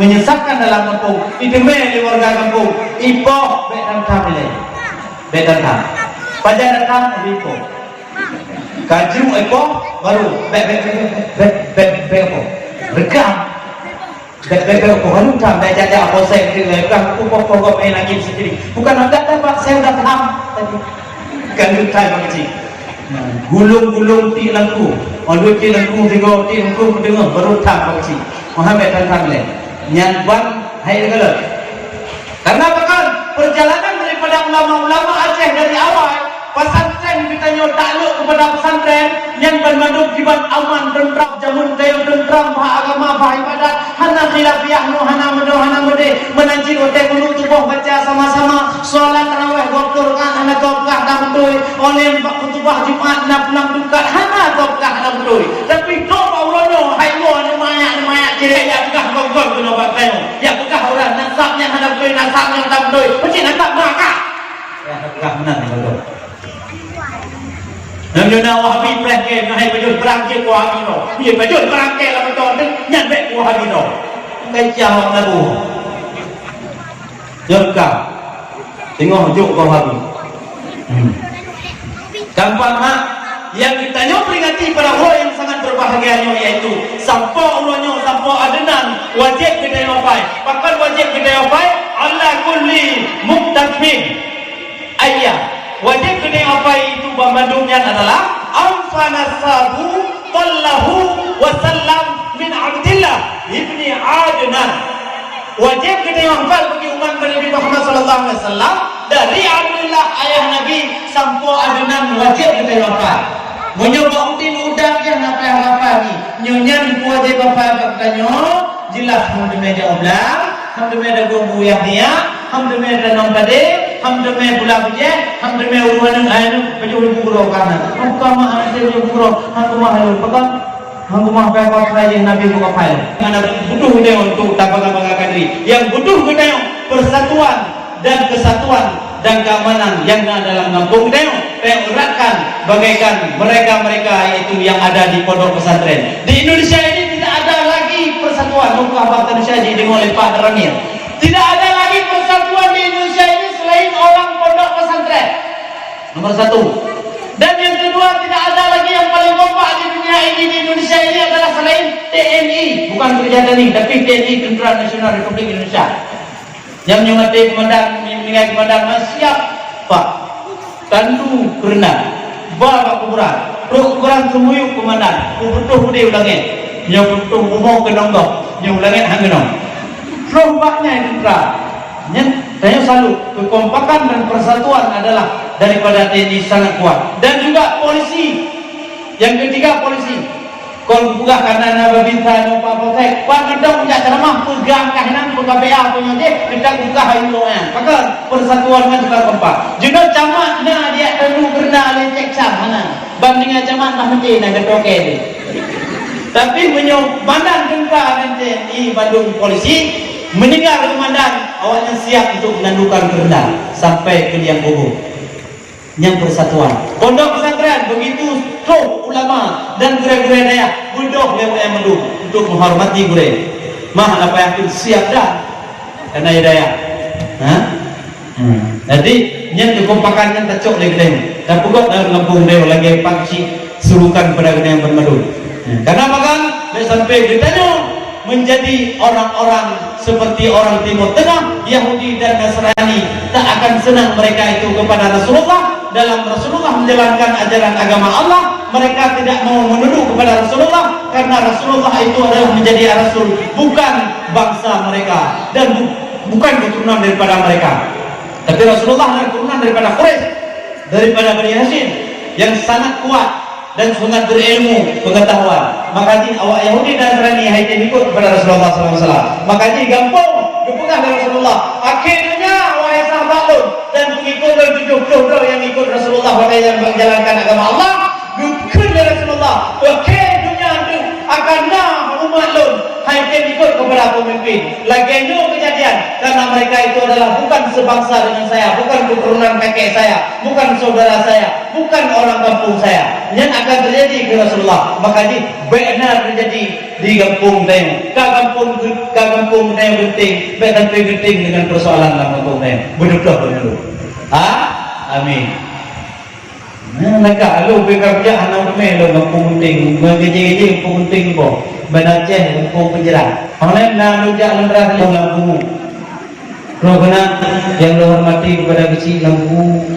menyesatkan dalam kampung idemel di warga kampung ipoh bedan kamile bedan kam pajan datang ipoh kajru ipoh baru bepo rekam bepo halu tam dah jadi apa saya kira bukan pokok main lagi sendiri bukan ada pak saya sudah paham tadi kan lutai bagi gulung ti langku ondu ti langku tigo ti langku dengar baru tam bagi Muhammad dan kamile nyan ban hai kalau karena bahkan perjalanan daripada ulama-ulama Aceh dari awal pesantren kita nyok takluk kepada pesantren yang bermaduk kibat aman tentram jamun daya tentram agama ibadat hana khilafiyah nu hana medo hana mede menanci hotel guru tubuh baca sama-sama solat tarawih waktu rakaat hana topkah dah betul oleh khutbah Jumat nak pulang dukat hana topkah dah betul tapi kau paurono hai mo mayat kira ya bekah gong kena buat kayu ya bekah orang nasabnya hana betul nasabnya tak betul mesti nasab maka ya bekah menang betul. Namanya Wahabi pergi naik baju berangkai Wahabi no, dia baju berangkai lah betul tu nyan baik Wahabi no, kacau lagu. Jengkau, tengok juk Wahabi. Gampang mak, yang kita nyok peringati para orang yang sangat berbahagia yaitu sampo ulunyo sampo adenan wajib kita yopai, bahkan wajib kita yopai ala kulli muktafin ayat. Wajib kena apa itu bandungnya adalah Al-Fanasahu Tallahu Wasallam bin Abdillah Ibni Adnan. Wajib kena hafal bagi umat Nabi Muhammad sallallahu alaihi wasallam dari Abdullah ayah Nabi sampai Adnan wajib kena hafal. Menyoba utin udak yang apa hafal ni. Nyonya wajib hafal katanya jelas hamdu meja oblang, hamdu meja gumbu yahnia, hamdu meja nong tadi hamdeme bulan je hamdeme uruan ainu baju buru kana apa mah ada buru aku mah halu pegang aku mah apa saja nabi buka file mana butuh dia untuk tabang-tabang diri yang butuh kita persatuan dan kesatuan dan keamanan yang ada dalam kampung kita eratkan bagaikan mereka-mereka itu yang ada di pondok pesantren di Indonesia ini tidak ada lagi persatuan untuk abang Indonesia jadi oleh Pak Ramil tidak ada lagi persatuan di Indonesia ini selain orang pondok pesantren nomor satu dan yang kedua tidak ada lagi yang paling kompak di dunia ini di Indonesia ini adalah selain TNI bukan kerja TNI tapi TNI Tentera Nasional Republik Indonesia yang menyemati komandan meninggal komandan siap Pak tandu kerana bawa kuburan kuburan semuyuk komandan butuh dia ulangnya yang butuh umum ke nonggok yang ulangnya hangenong rombaknya tentera saya salut kekompakan dan persatuan adalah daripada TNI sangat kuat dan juga polisi yang ketiga polisi pegah kanan apa bintang apa saya wan gedong jak ceramah pegang kanan pegabea punya dia kita buka hayu maka persatuan kan juga kompak jenak camatnya dia tenu kerna lecek sana bandingnya camat mah mesti nak getoke dia tapi menyo badan tentara nanti di Bandung polisi mendengar komandan awaknya siap untuk menandukan kerna sampai ke liang kubur yang persatuan pondok pesantren begitu stroh ulama dan gure-gure daya budoh lewat yang mendung untuk menghormati gure mah apa yakin siap dah karena daya jadi yang kekompakan yang tercok lagi daya dan pukul dalam lambung daya lagi paksi suruhkan pada gede yang bermadu karena makan dan sampai ditanya menjadi orang-orang seperti orang Timur Tengah, Yahudi dan Nasrani tak akan senang mereka itu kepada Rasulullah dalam Rasulullah menjalankan ajaran agama Allah. Mereka tidak mau menunduk kepada Rasulullah karena Rasulullah itu adalah menjadi Rasul bukan bangsa mereka dan bukan keturunan daripada mereka, tapi Rasulullah adalah keturunan daripada Quraisy, daripada Bani Hashim yang sangat kuat dan sangat berilmu pengetahuan. Makanya awak Yahudi dan Nasrani hanya ikut kepada Rasulullah SAW. Makanya gampang berpegang dengan Rasulullah. Akhirnya wahai sahabat dan pengikut dan 70 yang ikut Rasulullah yang menjalankan agama Allah, ikut dari Rasulullah. Akhirnya itu akan umat lun hanya ikut kepada pemimpin. Laginya kejadian karena mereka itu adalah bukan sebangsa dengan saya, bukan keturunan kakek saya, bukan saudara saya, bukan orang kampung saya. Yang akan terjadi ke Rasulullah. Makanya benar terjadi di kampung Tayang. Kampung Tayang genting, benar genting dengan persoalan dalam kampung Tayang. Betul. Amin. Mereka lalu bekerja anak melo kampung genting, mengeji-eji kampung genting bo. Benar je kampung penjara. Orang nak rujak lembrah lampu. Kalau kena yang hormati kepada kecil lampu.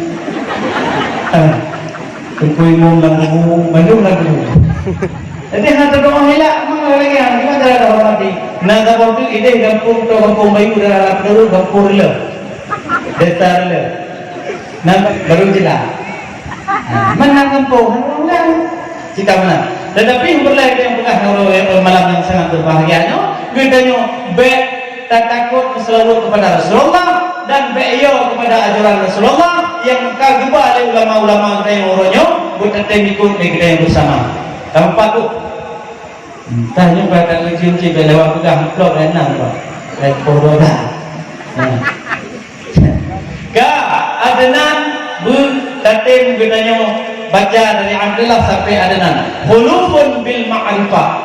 Kumpul imam lampu, Bandung lampu. Jadi hanya doa hilak mana lagi yang kita ada hormati. Nak kampung tu ide kampung tu kampung bayu dah dulu kampung le. Desa le. Nak baru jelas. Mana kampung? Orang cita mana? Tetapi berlaku yang bekas malam yang sangat berbahagia. Kita tak takut selalu kepada Rasulullah dan be'yo kepada ajaran Rasulullah yang kagubah oleh ulama-ulama kita yang orangnya bertetap ikut kita yang bersama. Tampak tu tanya pada kecil-kecil lewat pegang blok dan enam podo dah ka Adnan bertetap kitanya baca dari Abdullah sampai Adnan hulufun bil ma'rifah.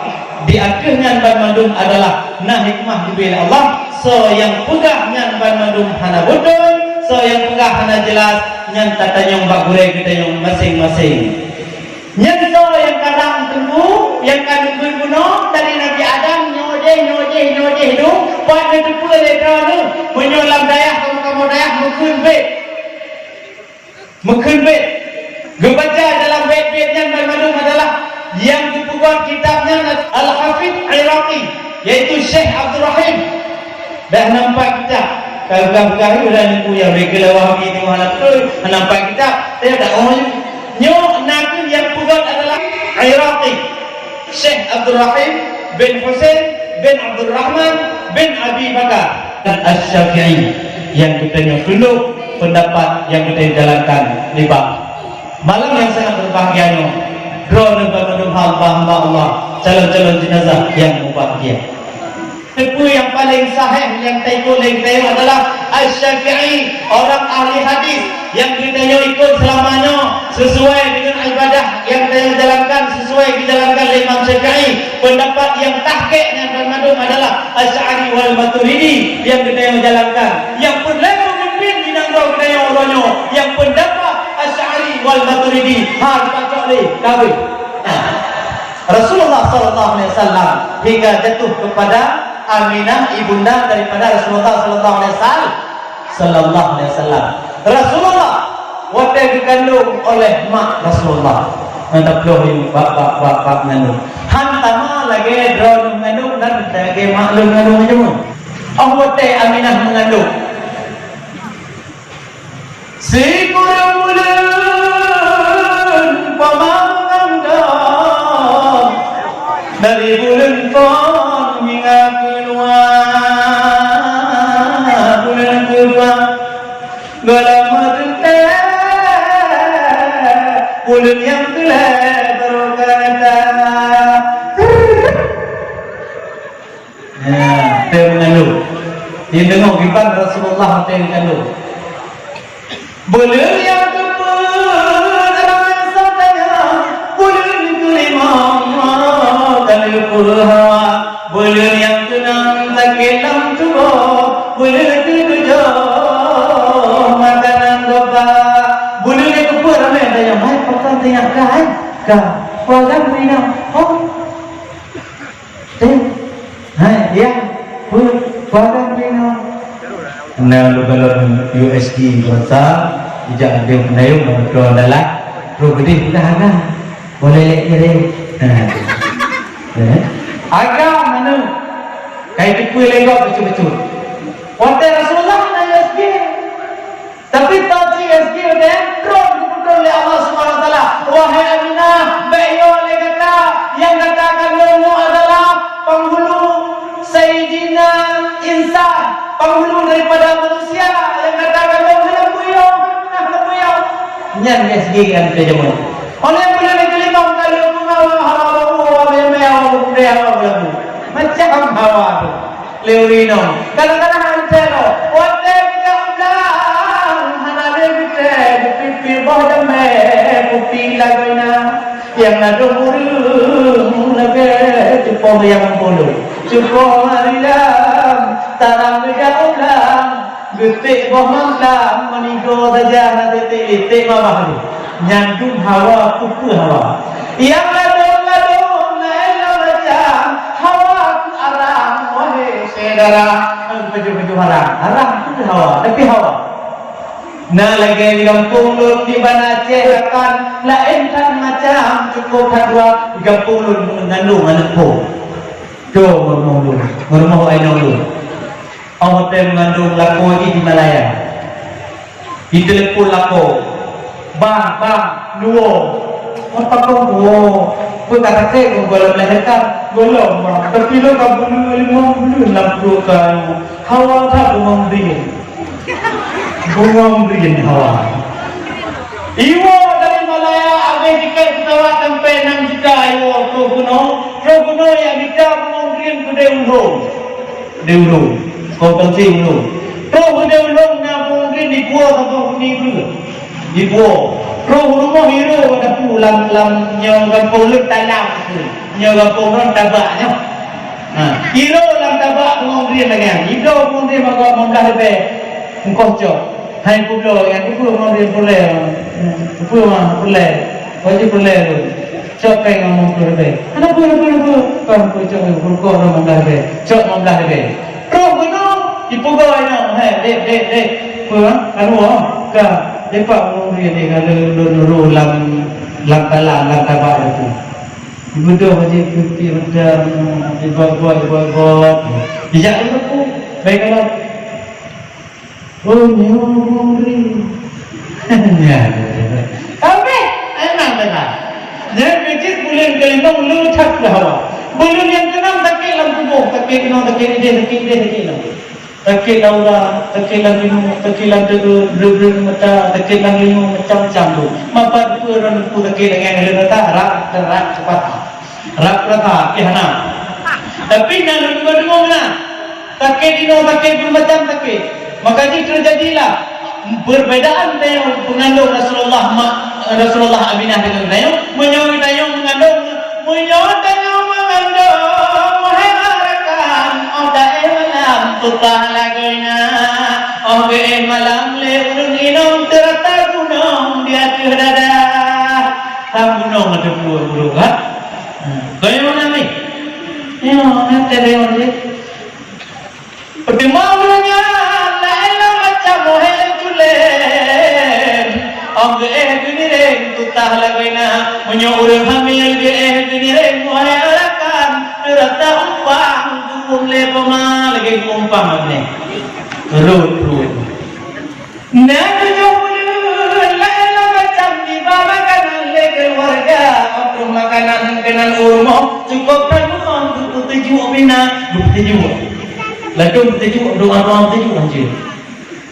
Di akhirnya Bandung adalah nah hikmah diberi Allah. So yang pegahnya Bandung hana bodon, so yang pegah hana jelas nyan tatanya mbak gure kita yang masing-masing. Nyan so yang kadang tunggu, yang kadang berguna dari Nabi Adam nyojeh tu, buat itu pula letra tu, menyolam dayah kamu dayah mungkin bet. Membaca dalam bait-baitnya Bandung adalah yang dipegang kitabnya Al-Hafidh Iraqi, yaitu Syekh Abdul Rahim. Dah nampak kitab kagak-kagak sudah nunggu yang regular Wahabi ni malam tu nampak kitab saya dah nabi yang pegang adalah Iraqi, Syekh Abdul Rahim bin Husain bin Abdul Rahman bin Abi Bakar dan Asy-Syafi'i yang kita dulu pendapat yang kita jalankan di bab malam yang sangat berbahagianya. Drone Bandung hamba Allah, calon-calon jenazah yang berbahagia. Itu yang paling sahih yang taikul adalah Asy-Syafi'i, orang ahli hadis yang kita ikut selamanya sesuai dengan ibadah yang kita jalankan, sesuai dijalankan oleh Imam Syafi'i. Pendapat yang tahqiqnya Bandung adalah Asy'ari wal Maturidi yang kita jalankan. Yang perlu memimpin di negara kita orangnya yang pendapat Asy'ari wal Maturidi hal pacok ni kawin. Rasulullah sallallahu alaihi wasallam hingga jatuh kepada Aminah ibunda daripada Rasulullah sallallahu alaihi wasallam. Rasulullah waktu dikandung oleh mak Rasulullah. Mantap loh bapak ngandung. Hantama lagi drone ngandung dan lagi maklum ngandung aja mun. Waktu Aminah mengandung. Si kurang pamangga dari bulan Pon hingga keluar bulan kedua dalam rendah bulan yang telah berkata mengandung dia dengar kipan Rasulullah mengandung bulan yang bulan yang tenang tak kelam tua bulan ketujuh makanan doba bulan yang keempat ramai ada yang hai pakai tanya kai ka pagang mina oh hai ya pagang mina nah lu kalau USD kota tidak ada penayung kalau adalah rugedi dah ada boleh lek agak mana kayak tipu lengkap betul-betul waktu Rasulullah na USG tapi tahu USG udah drone diputar oleh Allah Subhanahu Wa Taala wahai Aminah bayo oleh kata yang katakan ilmu adalah penghulu Sayyidina insan penghulu daripada manusia yang katakan ilmu beliau nyan USG kan terjemah oleh yang boleh kelima kali macam hawa tu leurino kadang-kadang antero wate bilang hanale bite pipi bohdam me pupi lagoina yang ada muru lage cupo yang polo cupo marilam tarang jauhlam getik bohmanglam menigo saja nanti titik mawah nyandung hawa pupu hawa yang darah baju-baju haram itu hawa tapi hawa nah lagi di kampung lu di mana Aceh akan lain kan macam cukup hadwa di kampung lu mengandung anak po tu ngomong lu awak mengandung lako di Malaya di telepon lako bang duo apa kau kata kau boleh melahirkan belum tapi lo tak boleh 50 kan hawa tak memberi hawa iwo dari Malaya abe tiket kita sampai 6 juta iwo tu kuno yang kita memberi ke deulung kompensasi ulung tu deulung na memberi di gua atau di gua rumah hero ada pulang nyoga pulut tanam nyoga pulut tabaknya hero lam tabak ngomri lagi hero ngomri maka mondah be ngkoco hai pulo yang pulo ngomri boleh wajib boleh cok kayak ngomong pulo be ana pulo kan pulo ko mondah be cok mondah be roh kuno ipugo ino de pulo anu ka depa ngomri ni kalau lam balang lam tabak itu ibudo wajib putih macam buat bijak itu baik kalau ngomri ya tapi enak benar jadi kecil bulan kelima lu tak hawa bulan yang keenam takik lam tubuh takik dia takik laura, takik lang linu, takik lang duduk mata, takik lang linu macam-macam tu. Mapat tu orang tu takik lang yang linu tak rak cepat, rak rata, kehana. Tapi nak dua mana? Takik dino takik bermacam takik. Maka ini terjadilah perbedaan dengan pengandung Rasulullah Aminah dengan Dayung, menyawai Dayung mengandung, tutah lagoina oge malam le urung inom terata gunung dia tiada tam gunung ada bulu kan gaya mana ni yo nanti dia ni pertimbangannya lain macam mohel culen oge gunireng tutah lagoina menyuruh hamil dia gunireng mohel akan terata umpang le pama lagi umpam ni rut nak jauh lala macam di bawah kanan le keluarga untuk makanan kenan rumah cukup tajuk bina, lu tajuk. Ladung tajuk doa-doa tajuk aja.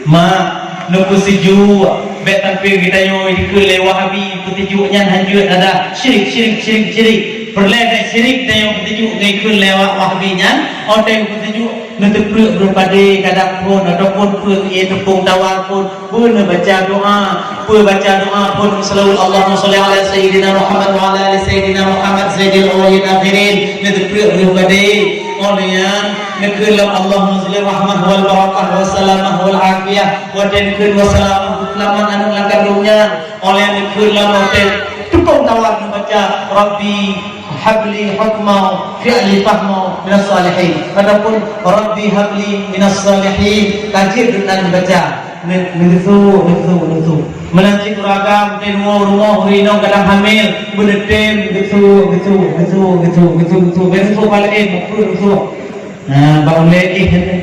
Mak nak sejuk, bet tampil kita yo ikut lewahabi petajuknya hanjut ada syirik. Perleh syirik dan yang petunjuk ngikut lewat wahbinya orang petunjuk ngetepruk berpada kadang pun ataupun tepung tawar pun baca doa pun selalu Allahumma salli ala sayyidina Muhammad wa ala ali sayyidina Muhammad sayyidil awwalin akhirin ngetepruk berpada orang yang ngekut Allahumma salli rahmah wal barakah wa salamah wal afiyah wa dinkun wa salamah selamat anu langkahnya orang yang ngekut hotel tepung tawar membaca Rabbi habli hukma fi'li fahma minas salihin adapun Rabbi habli minas salihin tajir dengan baca nusu melanjut ragam di rumah rinong kadang hamil benetem gitu begitu balik begitu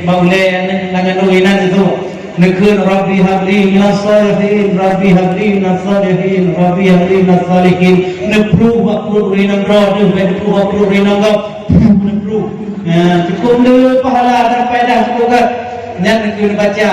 baule dengan nuinan itu nekun Rabbi habli minas salihin Rabbi habli minas salihin Rabbi habli minas salihin nepru wakru rinang roh nepru wakru rinang roh nepru cukup dulu pahala dan faedah cukup kan nekun baca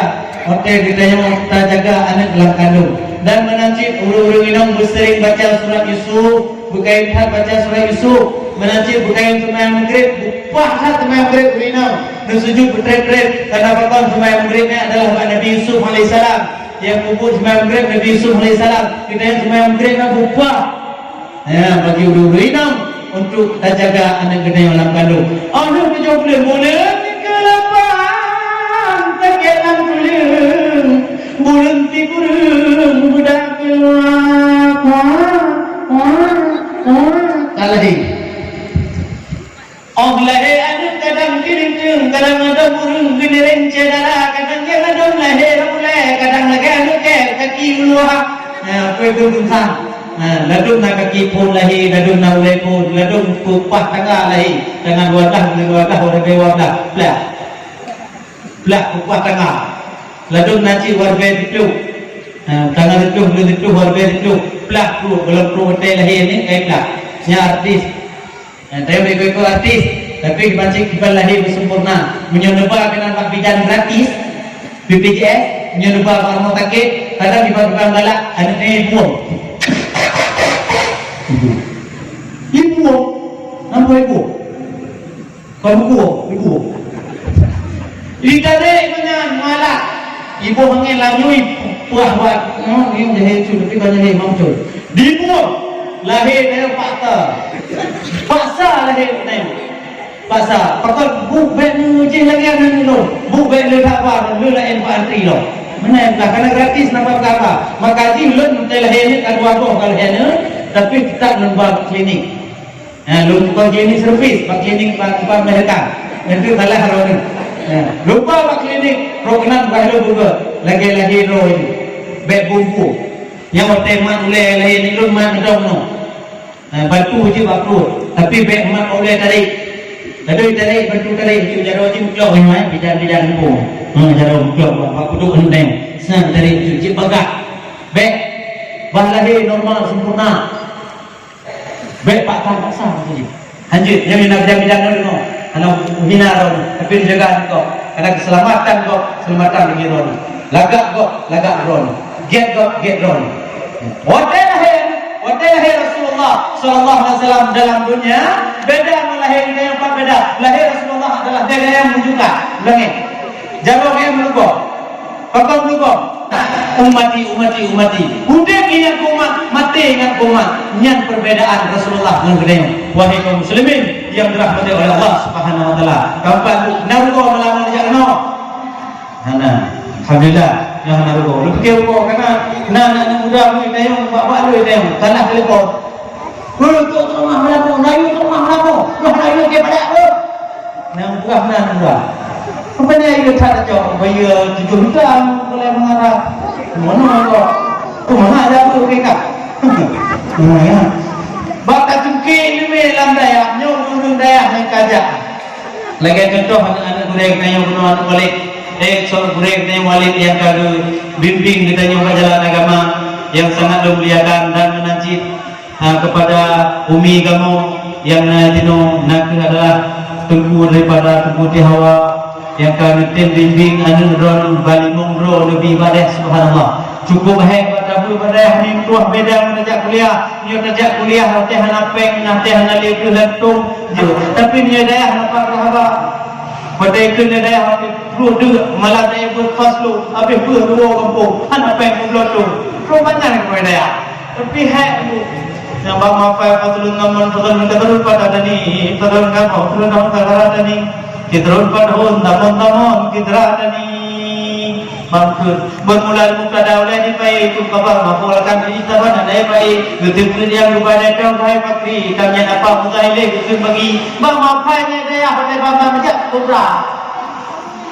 hotel kita yang kita jaga anak dalam kandung dan menancip uru-uru minum bersering baca surat Yusuf bukain hat baca surat Yusuf menancip bukain semayang maghrib bupah hat semayang maghrib minum dan sujud bertret-tret karena apa semayang maghribnya adalah Nabi Yusuf AS yang kubur semayang maghrib Nabi Yusuf AS kita yang semayang maghribnya bupah bagi uru-uru minum untuk kita jaga anak kita yang dalam kandung aduh kejauh boleh berhenti burung budak keluar lagi lahir ada kadang kiring kadang ada burung giliran cedera kadang yang ada lahir mulai kadang lagi ada kaki keluar pergi bentang ladung nak kaki pun lahir ladung nak ulai pun ladung kupah tengah lahir dengan wadah orang bewadah belah kupah tengah ladung naci warga itu tangan itu warga itu plak tu belum tu hotel lahir ni plak nya artis tapi mereka artis tapi bancik kibal lahir sempurna menyoba dengan pak bidan gratis BPJS menyoba rumah sakit kadang di bawah galak ada ibu apa ibu kamu ibu ditarik dengan malak ibu hangin lanyui buah yang jahil cu tapi banyak jahil mampu dibuang lahir dari paksa lahir dari paksa paksa buk bek ni lagi ada ni lo buk bek le tak apa le lah en antri lo mana yang karena gratis nampak apa maka ji le mentai lahir ni kan dua kalau lahir tapi kita lembab klinik lu bukan klinik servis pak klinik pak mereka nanti salah hal ni lupa pak klinik program bahaya juga lagi roh ini bek bumbu yang teman oleh lain ni lu mat dong no batu je bakru tapi bek mat oleh tarik batu tarik itu jaro je mutlak mai bidan bumbu jaro mutlak aku duk endeng sang tarik itu je bagak bek lahir normal sempurna bek pak kan pasang saja lanjut yang bidan no kalau hina roh tapi dijaga kau karena keselamatan kau keselamatan bagi roh lagak roh get roh hotel lahir Rasulullah sallallahu alaihi wasallam dalam dunia beda melahirkan yang beda lahir Rasulullah adalah dia yang menunjukkan langit jarang yang melugo pakam melugo umati udah ingat umat mati ingat umat yang perbedaan Rasulullah dengan beliau wahai kaum muslimin yang dirahmati oleh Allah Subhanahu wa taala kapan narugo melawan jangan alhamdulillah yang narugo lu fikir kok karena anak muda ni tayung bapak lu tayung tanah telepon lu tu rumah melaku nayu rumah melaku nayu ke pada lu nang buah nan muda apa ni ayo tak cok bayar 7 juta boleh mengharap mana kok mana ada tu kekak ya bakat cungki ni dalam daya nyong daya main kajak lagi contoh anak gurek yang benar balik soal gurek yang walid yang kadu bimbing kita nyoba jalan agama yang sangat memuliakan dan menajib kepada umi kamu yang dino nak adalah tunggu daripada tunggu di hawa yang kami bimbing anu ron balimung ro lebih badah subhanallah cukup hebat tapi badah ni tuah beda menajak kuliah ni menajak kuliah nanti hana peng nanti hana leku lentung tapi ni daya hana pak haba pada ikut daya hana perlu dua malah daya berfaslu habis berdua kampung hana peng belotong ro banyak ko daya tapi hai yang bapa fatul ngaman fatul terus pada tadi terus ngapa terus nama tadi Kidron padhon tamon kidra tani mampu bermula muka daulai di pai tu kabar mapulakan di taban ada pai gutim yang lupa datang hai pakri tanya apa mutaile gutim bagi mama pai dia hati bapa macam kubra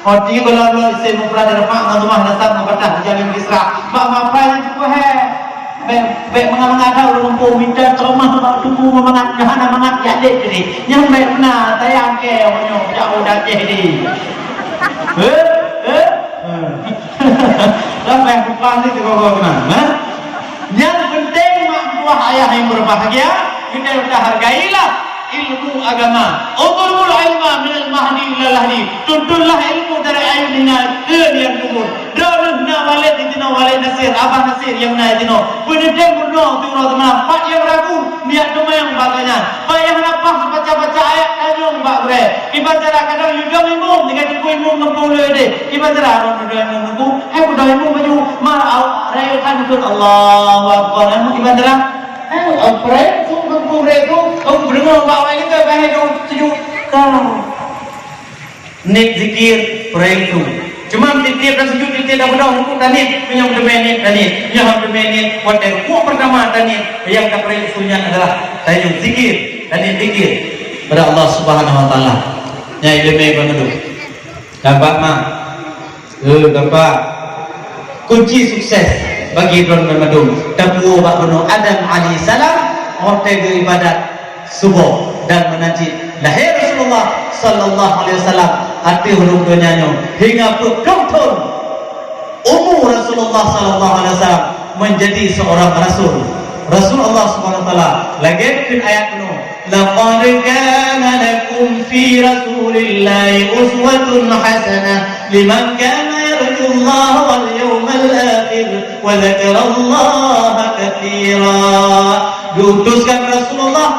oti kalau se kubra dari pak rumah datang mengatakan jalan kisra mama pai itu hai baik mengadau lumpur minta trauma tubuh memangat jahana mangat jadi yang baik benar tayang ke onyo jauh dah jadi sampai bukan itu kau kenal yang penting mak buah ayah yang berbahagia kita sudah hargailah ilmu agama utlubul ilma minal mahdi ilal lahdi tuntutlah ilmu dari ayunina ke yang kubur darahna walid dina walid nasir abah nasir yang na dino penedeng burno turun teman pak yang ragu niat doma yang baganya payah napah baca-baca ayat kanyong bak bre ibacara kadang yudam imum dengan ibu imum ngepul de ibacara ron yudam imum ngepul budak imum baju mar raya kan ikut Allahu akbar ibacara pray tu berpura tu berdengar bawa kita bahaya tu sejuk kau nik zikir pray tu cuma zikir dan sejuk zikir dah benar hukum tadi menyam demenit tadi menyam demenit water hukum pertama tadi yang tak pray sunnya adalah saya zikir tadi zikir pada Allah Subhanahu Wa Taala nyai lemai bangedu dapat mah dapat kunci sukses bagi Ibn Madum Tabu Bakrono Adam alaihi salam hotel ibadat subuh dan menanti lahir Rasulullah sallallahu alaihi wasallam hati huruf dunia hingga bertonton umur Rasulullah sallallahu alaihi wasallam menjadi seorang rasul Rasulullah subhanahu wa taala lagi pun ayat penuh laqad kana lakum fi rasulillahi uswatun hasanah liman kana yarjullaha wal yawmal akhir wa dzakarallaha katsira diutuskan Rasulullah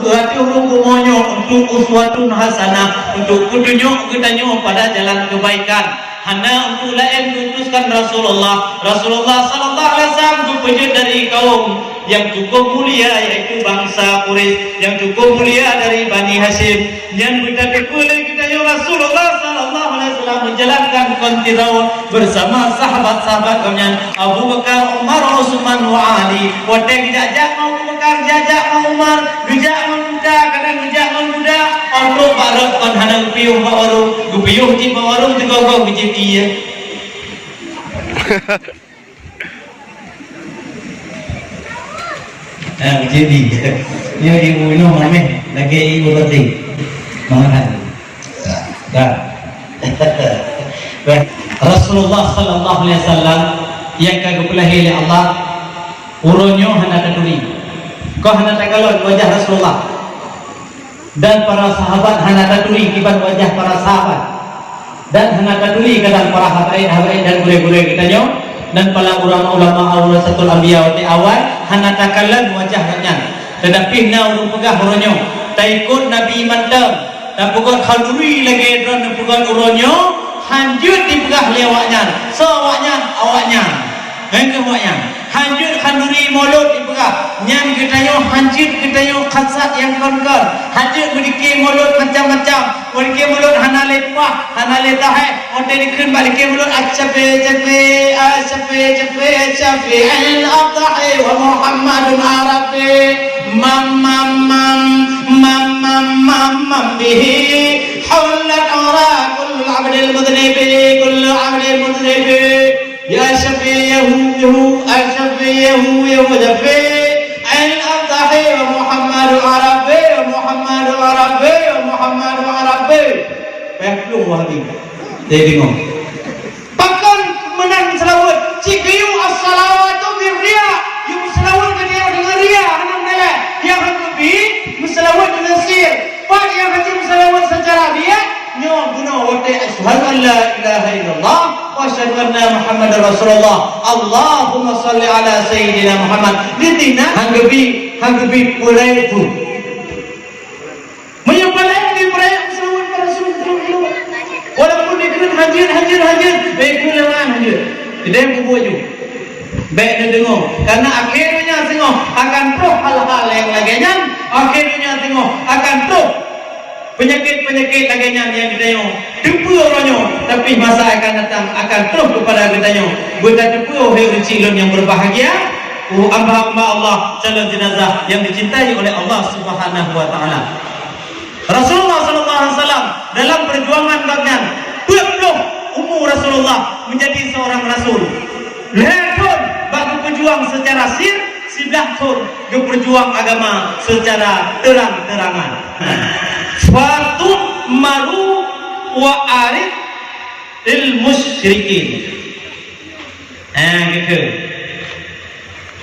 hati huruf kumonyo untuk uswatun hasanah untuk petunjuk kita pada jalan kebaikan hanya untuk lain diutuskan Rasulullah sallallahu alaihi wasallam untuk dari kaum yang cukup mulia yaitu bangsa Quraisy yang cukup mulia dari Bani Hashim yang berdakwah kita ya Rasulullah sallallahu alaihi wasallam menjalankan kontirau bersama sahabat-sahabat kaumnya Abu Bakar, Umar, Utsman wa Ali. Wadai dijajak Abu Bakar, jajak Umar, dijak muda, kadang dijak muda. Orang baru kon hana gupiyuh baru, gupiyuh di baru tegau-gau bijib dia. Jadi dia ibu ini mana lagi ibu berarti mana dah Rasulullah sallallahu alaihi wasallam yang kagupulahi oleh Allah uronyo hana kaduri kau hana tagalon wajah Rasulullah dan para sahabat hana kaduri kiban wajah para sahabat dan hana kaduri kadang para habaib dan gure-gure kita nyo dan para ulama awrasatul anbiya di awal hana takalan wajahnya tetapi na urung pegah uronyo taikut nabi mandam dan pukul khaluri lagi dan pukul uronyo hanjut dipegah lewaknya awaknya hanjut khanduri mulut dipegah nyam kita hanjut kita khasat yang konkor hanjut berdiki mulut macam-macam berdiki mulut hana lepah hana letahai otak dikun balik mulut acape al-abdahi wa Muhammadun arabi mam bihi hawlat ora kullu abdil mudnibi ya syafiyahu jafi al-abdahi wa Muhammadun arabi peklung wahdi dia bingung bahkan menang selawat cikiyu as-salawatu birriya yung selawat ke dia dengan ria hanam nela yang lebih selawat dengan sir pak yang hati selawat secara asyhadu an la ilaha illallah wa asyhadu anna Muhammadar Rasulullah. Allahumma salli ala sayyidina Muhammad. Litina hanggebi purai tu. Menyempalai di purai salawat pada Rasulullah. Walaupun dia hadir, baik lewangan hadir. Tidak yang bubuh baik dia dengar. Karena akhirnya tengok akan terus hal-hal yang lainnya. Akhirnya tengok akan terus penyakit-penyakit lainnya yang kita tengok. Tepu orangnya. Tapi masa akan datang akan terus kepada kita tengok. Kita tepu hai recilun yang berbahagia. Hamba-hamba Allah calon jenazah yang dicintai oleh Allah Subhanahu wa taala. Rasulullah sallallahu alaihi wasallam dalam perjuangan bagian 20 umur Rasulullah menjadi seorang rasul. Lekon bagi pejuang secara sebelah tur ke perjuang agama secara terang-terangan. Fatu maru wa arif il musyrikin.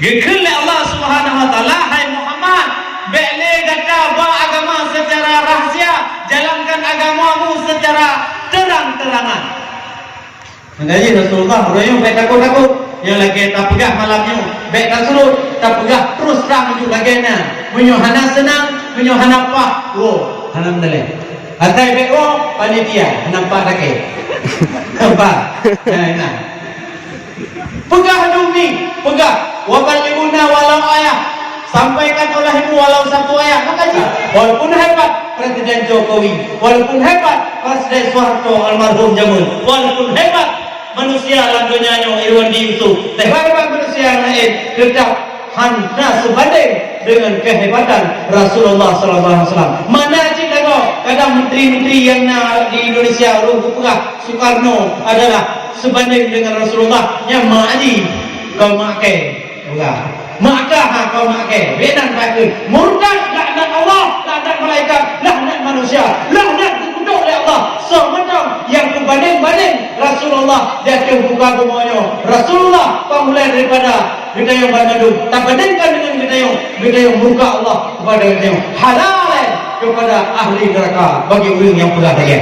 Gitu le Allah Subhanahu wa taala, hai Muhammad, bele gata ba agama secara rahasia, jalankan agamamu secara terang-terangan. Mengaji Rasulullah royong baik takut yang lagi tak pegah malamnya, baik tak surut tak pegah terus terang juga lagi na. Menyohana senang, menyohana apa? Oh, alhamdulillah. Atai baik panitia nampak lagi. Nampak. Nah. Pegah dumi, pegah. Wa baliguna walau ayah. Sampaikan oleh ibu walau satu ayat. Makanya walaupun hebat Presiden Jokowi, walaupun hebat Presiden Soeharto almarhum Jamil, walaupun hebat manusia lagunya Irwan Yusuf, hebat manusia lain tetap hanya sebanding dengan kehebatan Rasulullah sallallahu alaihi wasallam. Mana cik tengok kadang menteri-menteri yang di Indonesia Pegah Soekarno adalah sebanding dengan Rasulullah yang ma'adi kau makai enggak maka kau makai benar baik murtad laknat Allah, laknat malaikat, laknat manusia, laknat dikutuk oleh Allah. Semacam yang berbanding-banding Rasulullah dia buka semuanya. Rasulullah pemulai daripada kita yang bandung tak bandingkan dengan kita yang murka Allah kepada kita yang halal kepada ahli neraka bagi orang yang pegah lagi.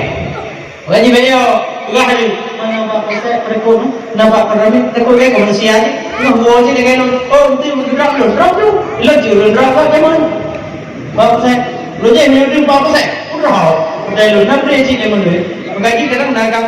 Wajib beliau pegah lagi. Mana bapak saya perekod nampak peramik tekor ke manusia aja nah bawa aja dia kena itu bergerak dulu laju berapa zaman bapak saya lo jadi bapak saya udah udah lo nak beri cik dia menurut mengaji kadang nagam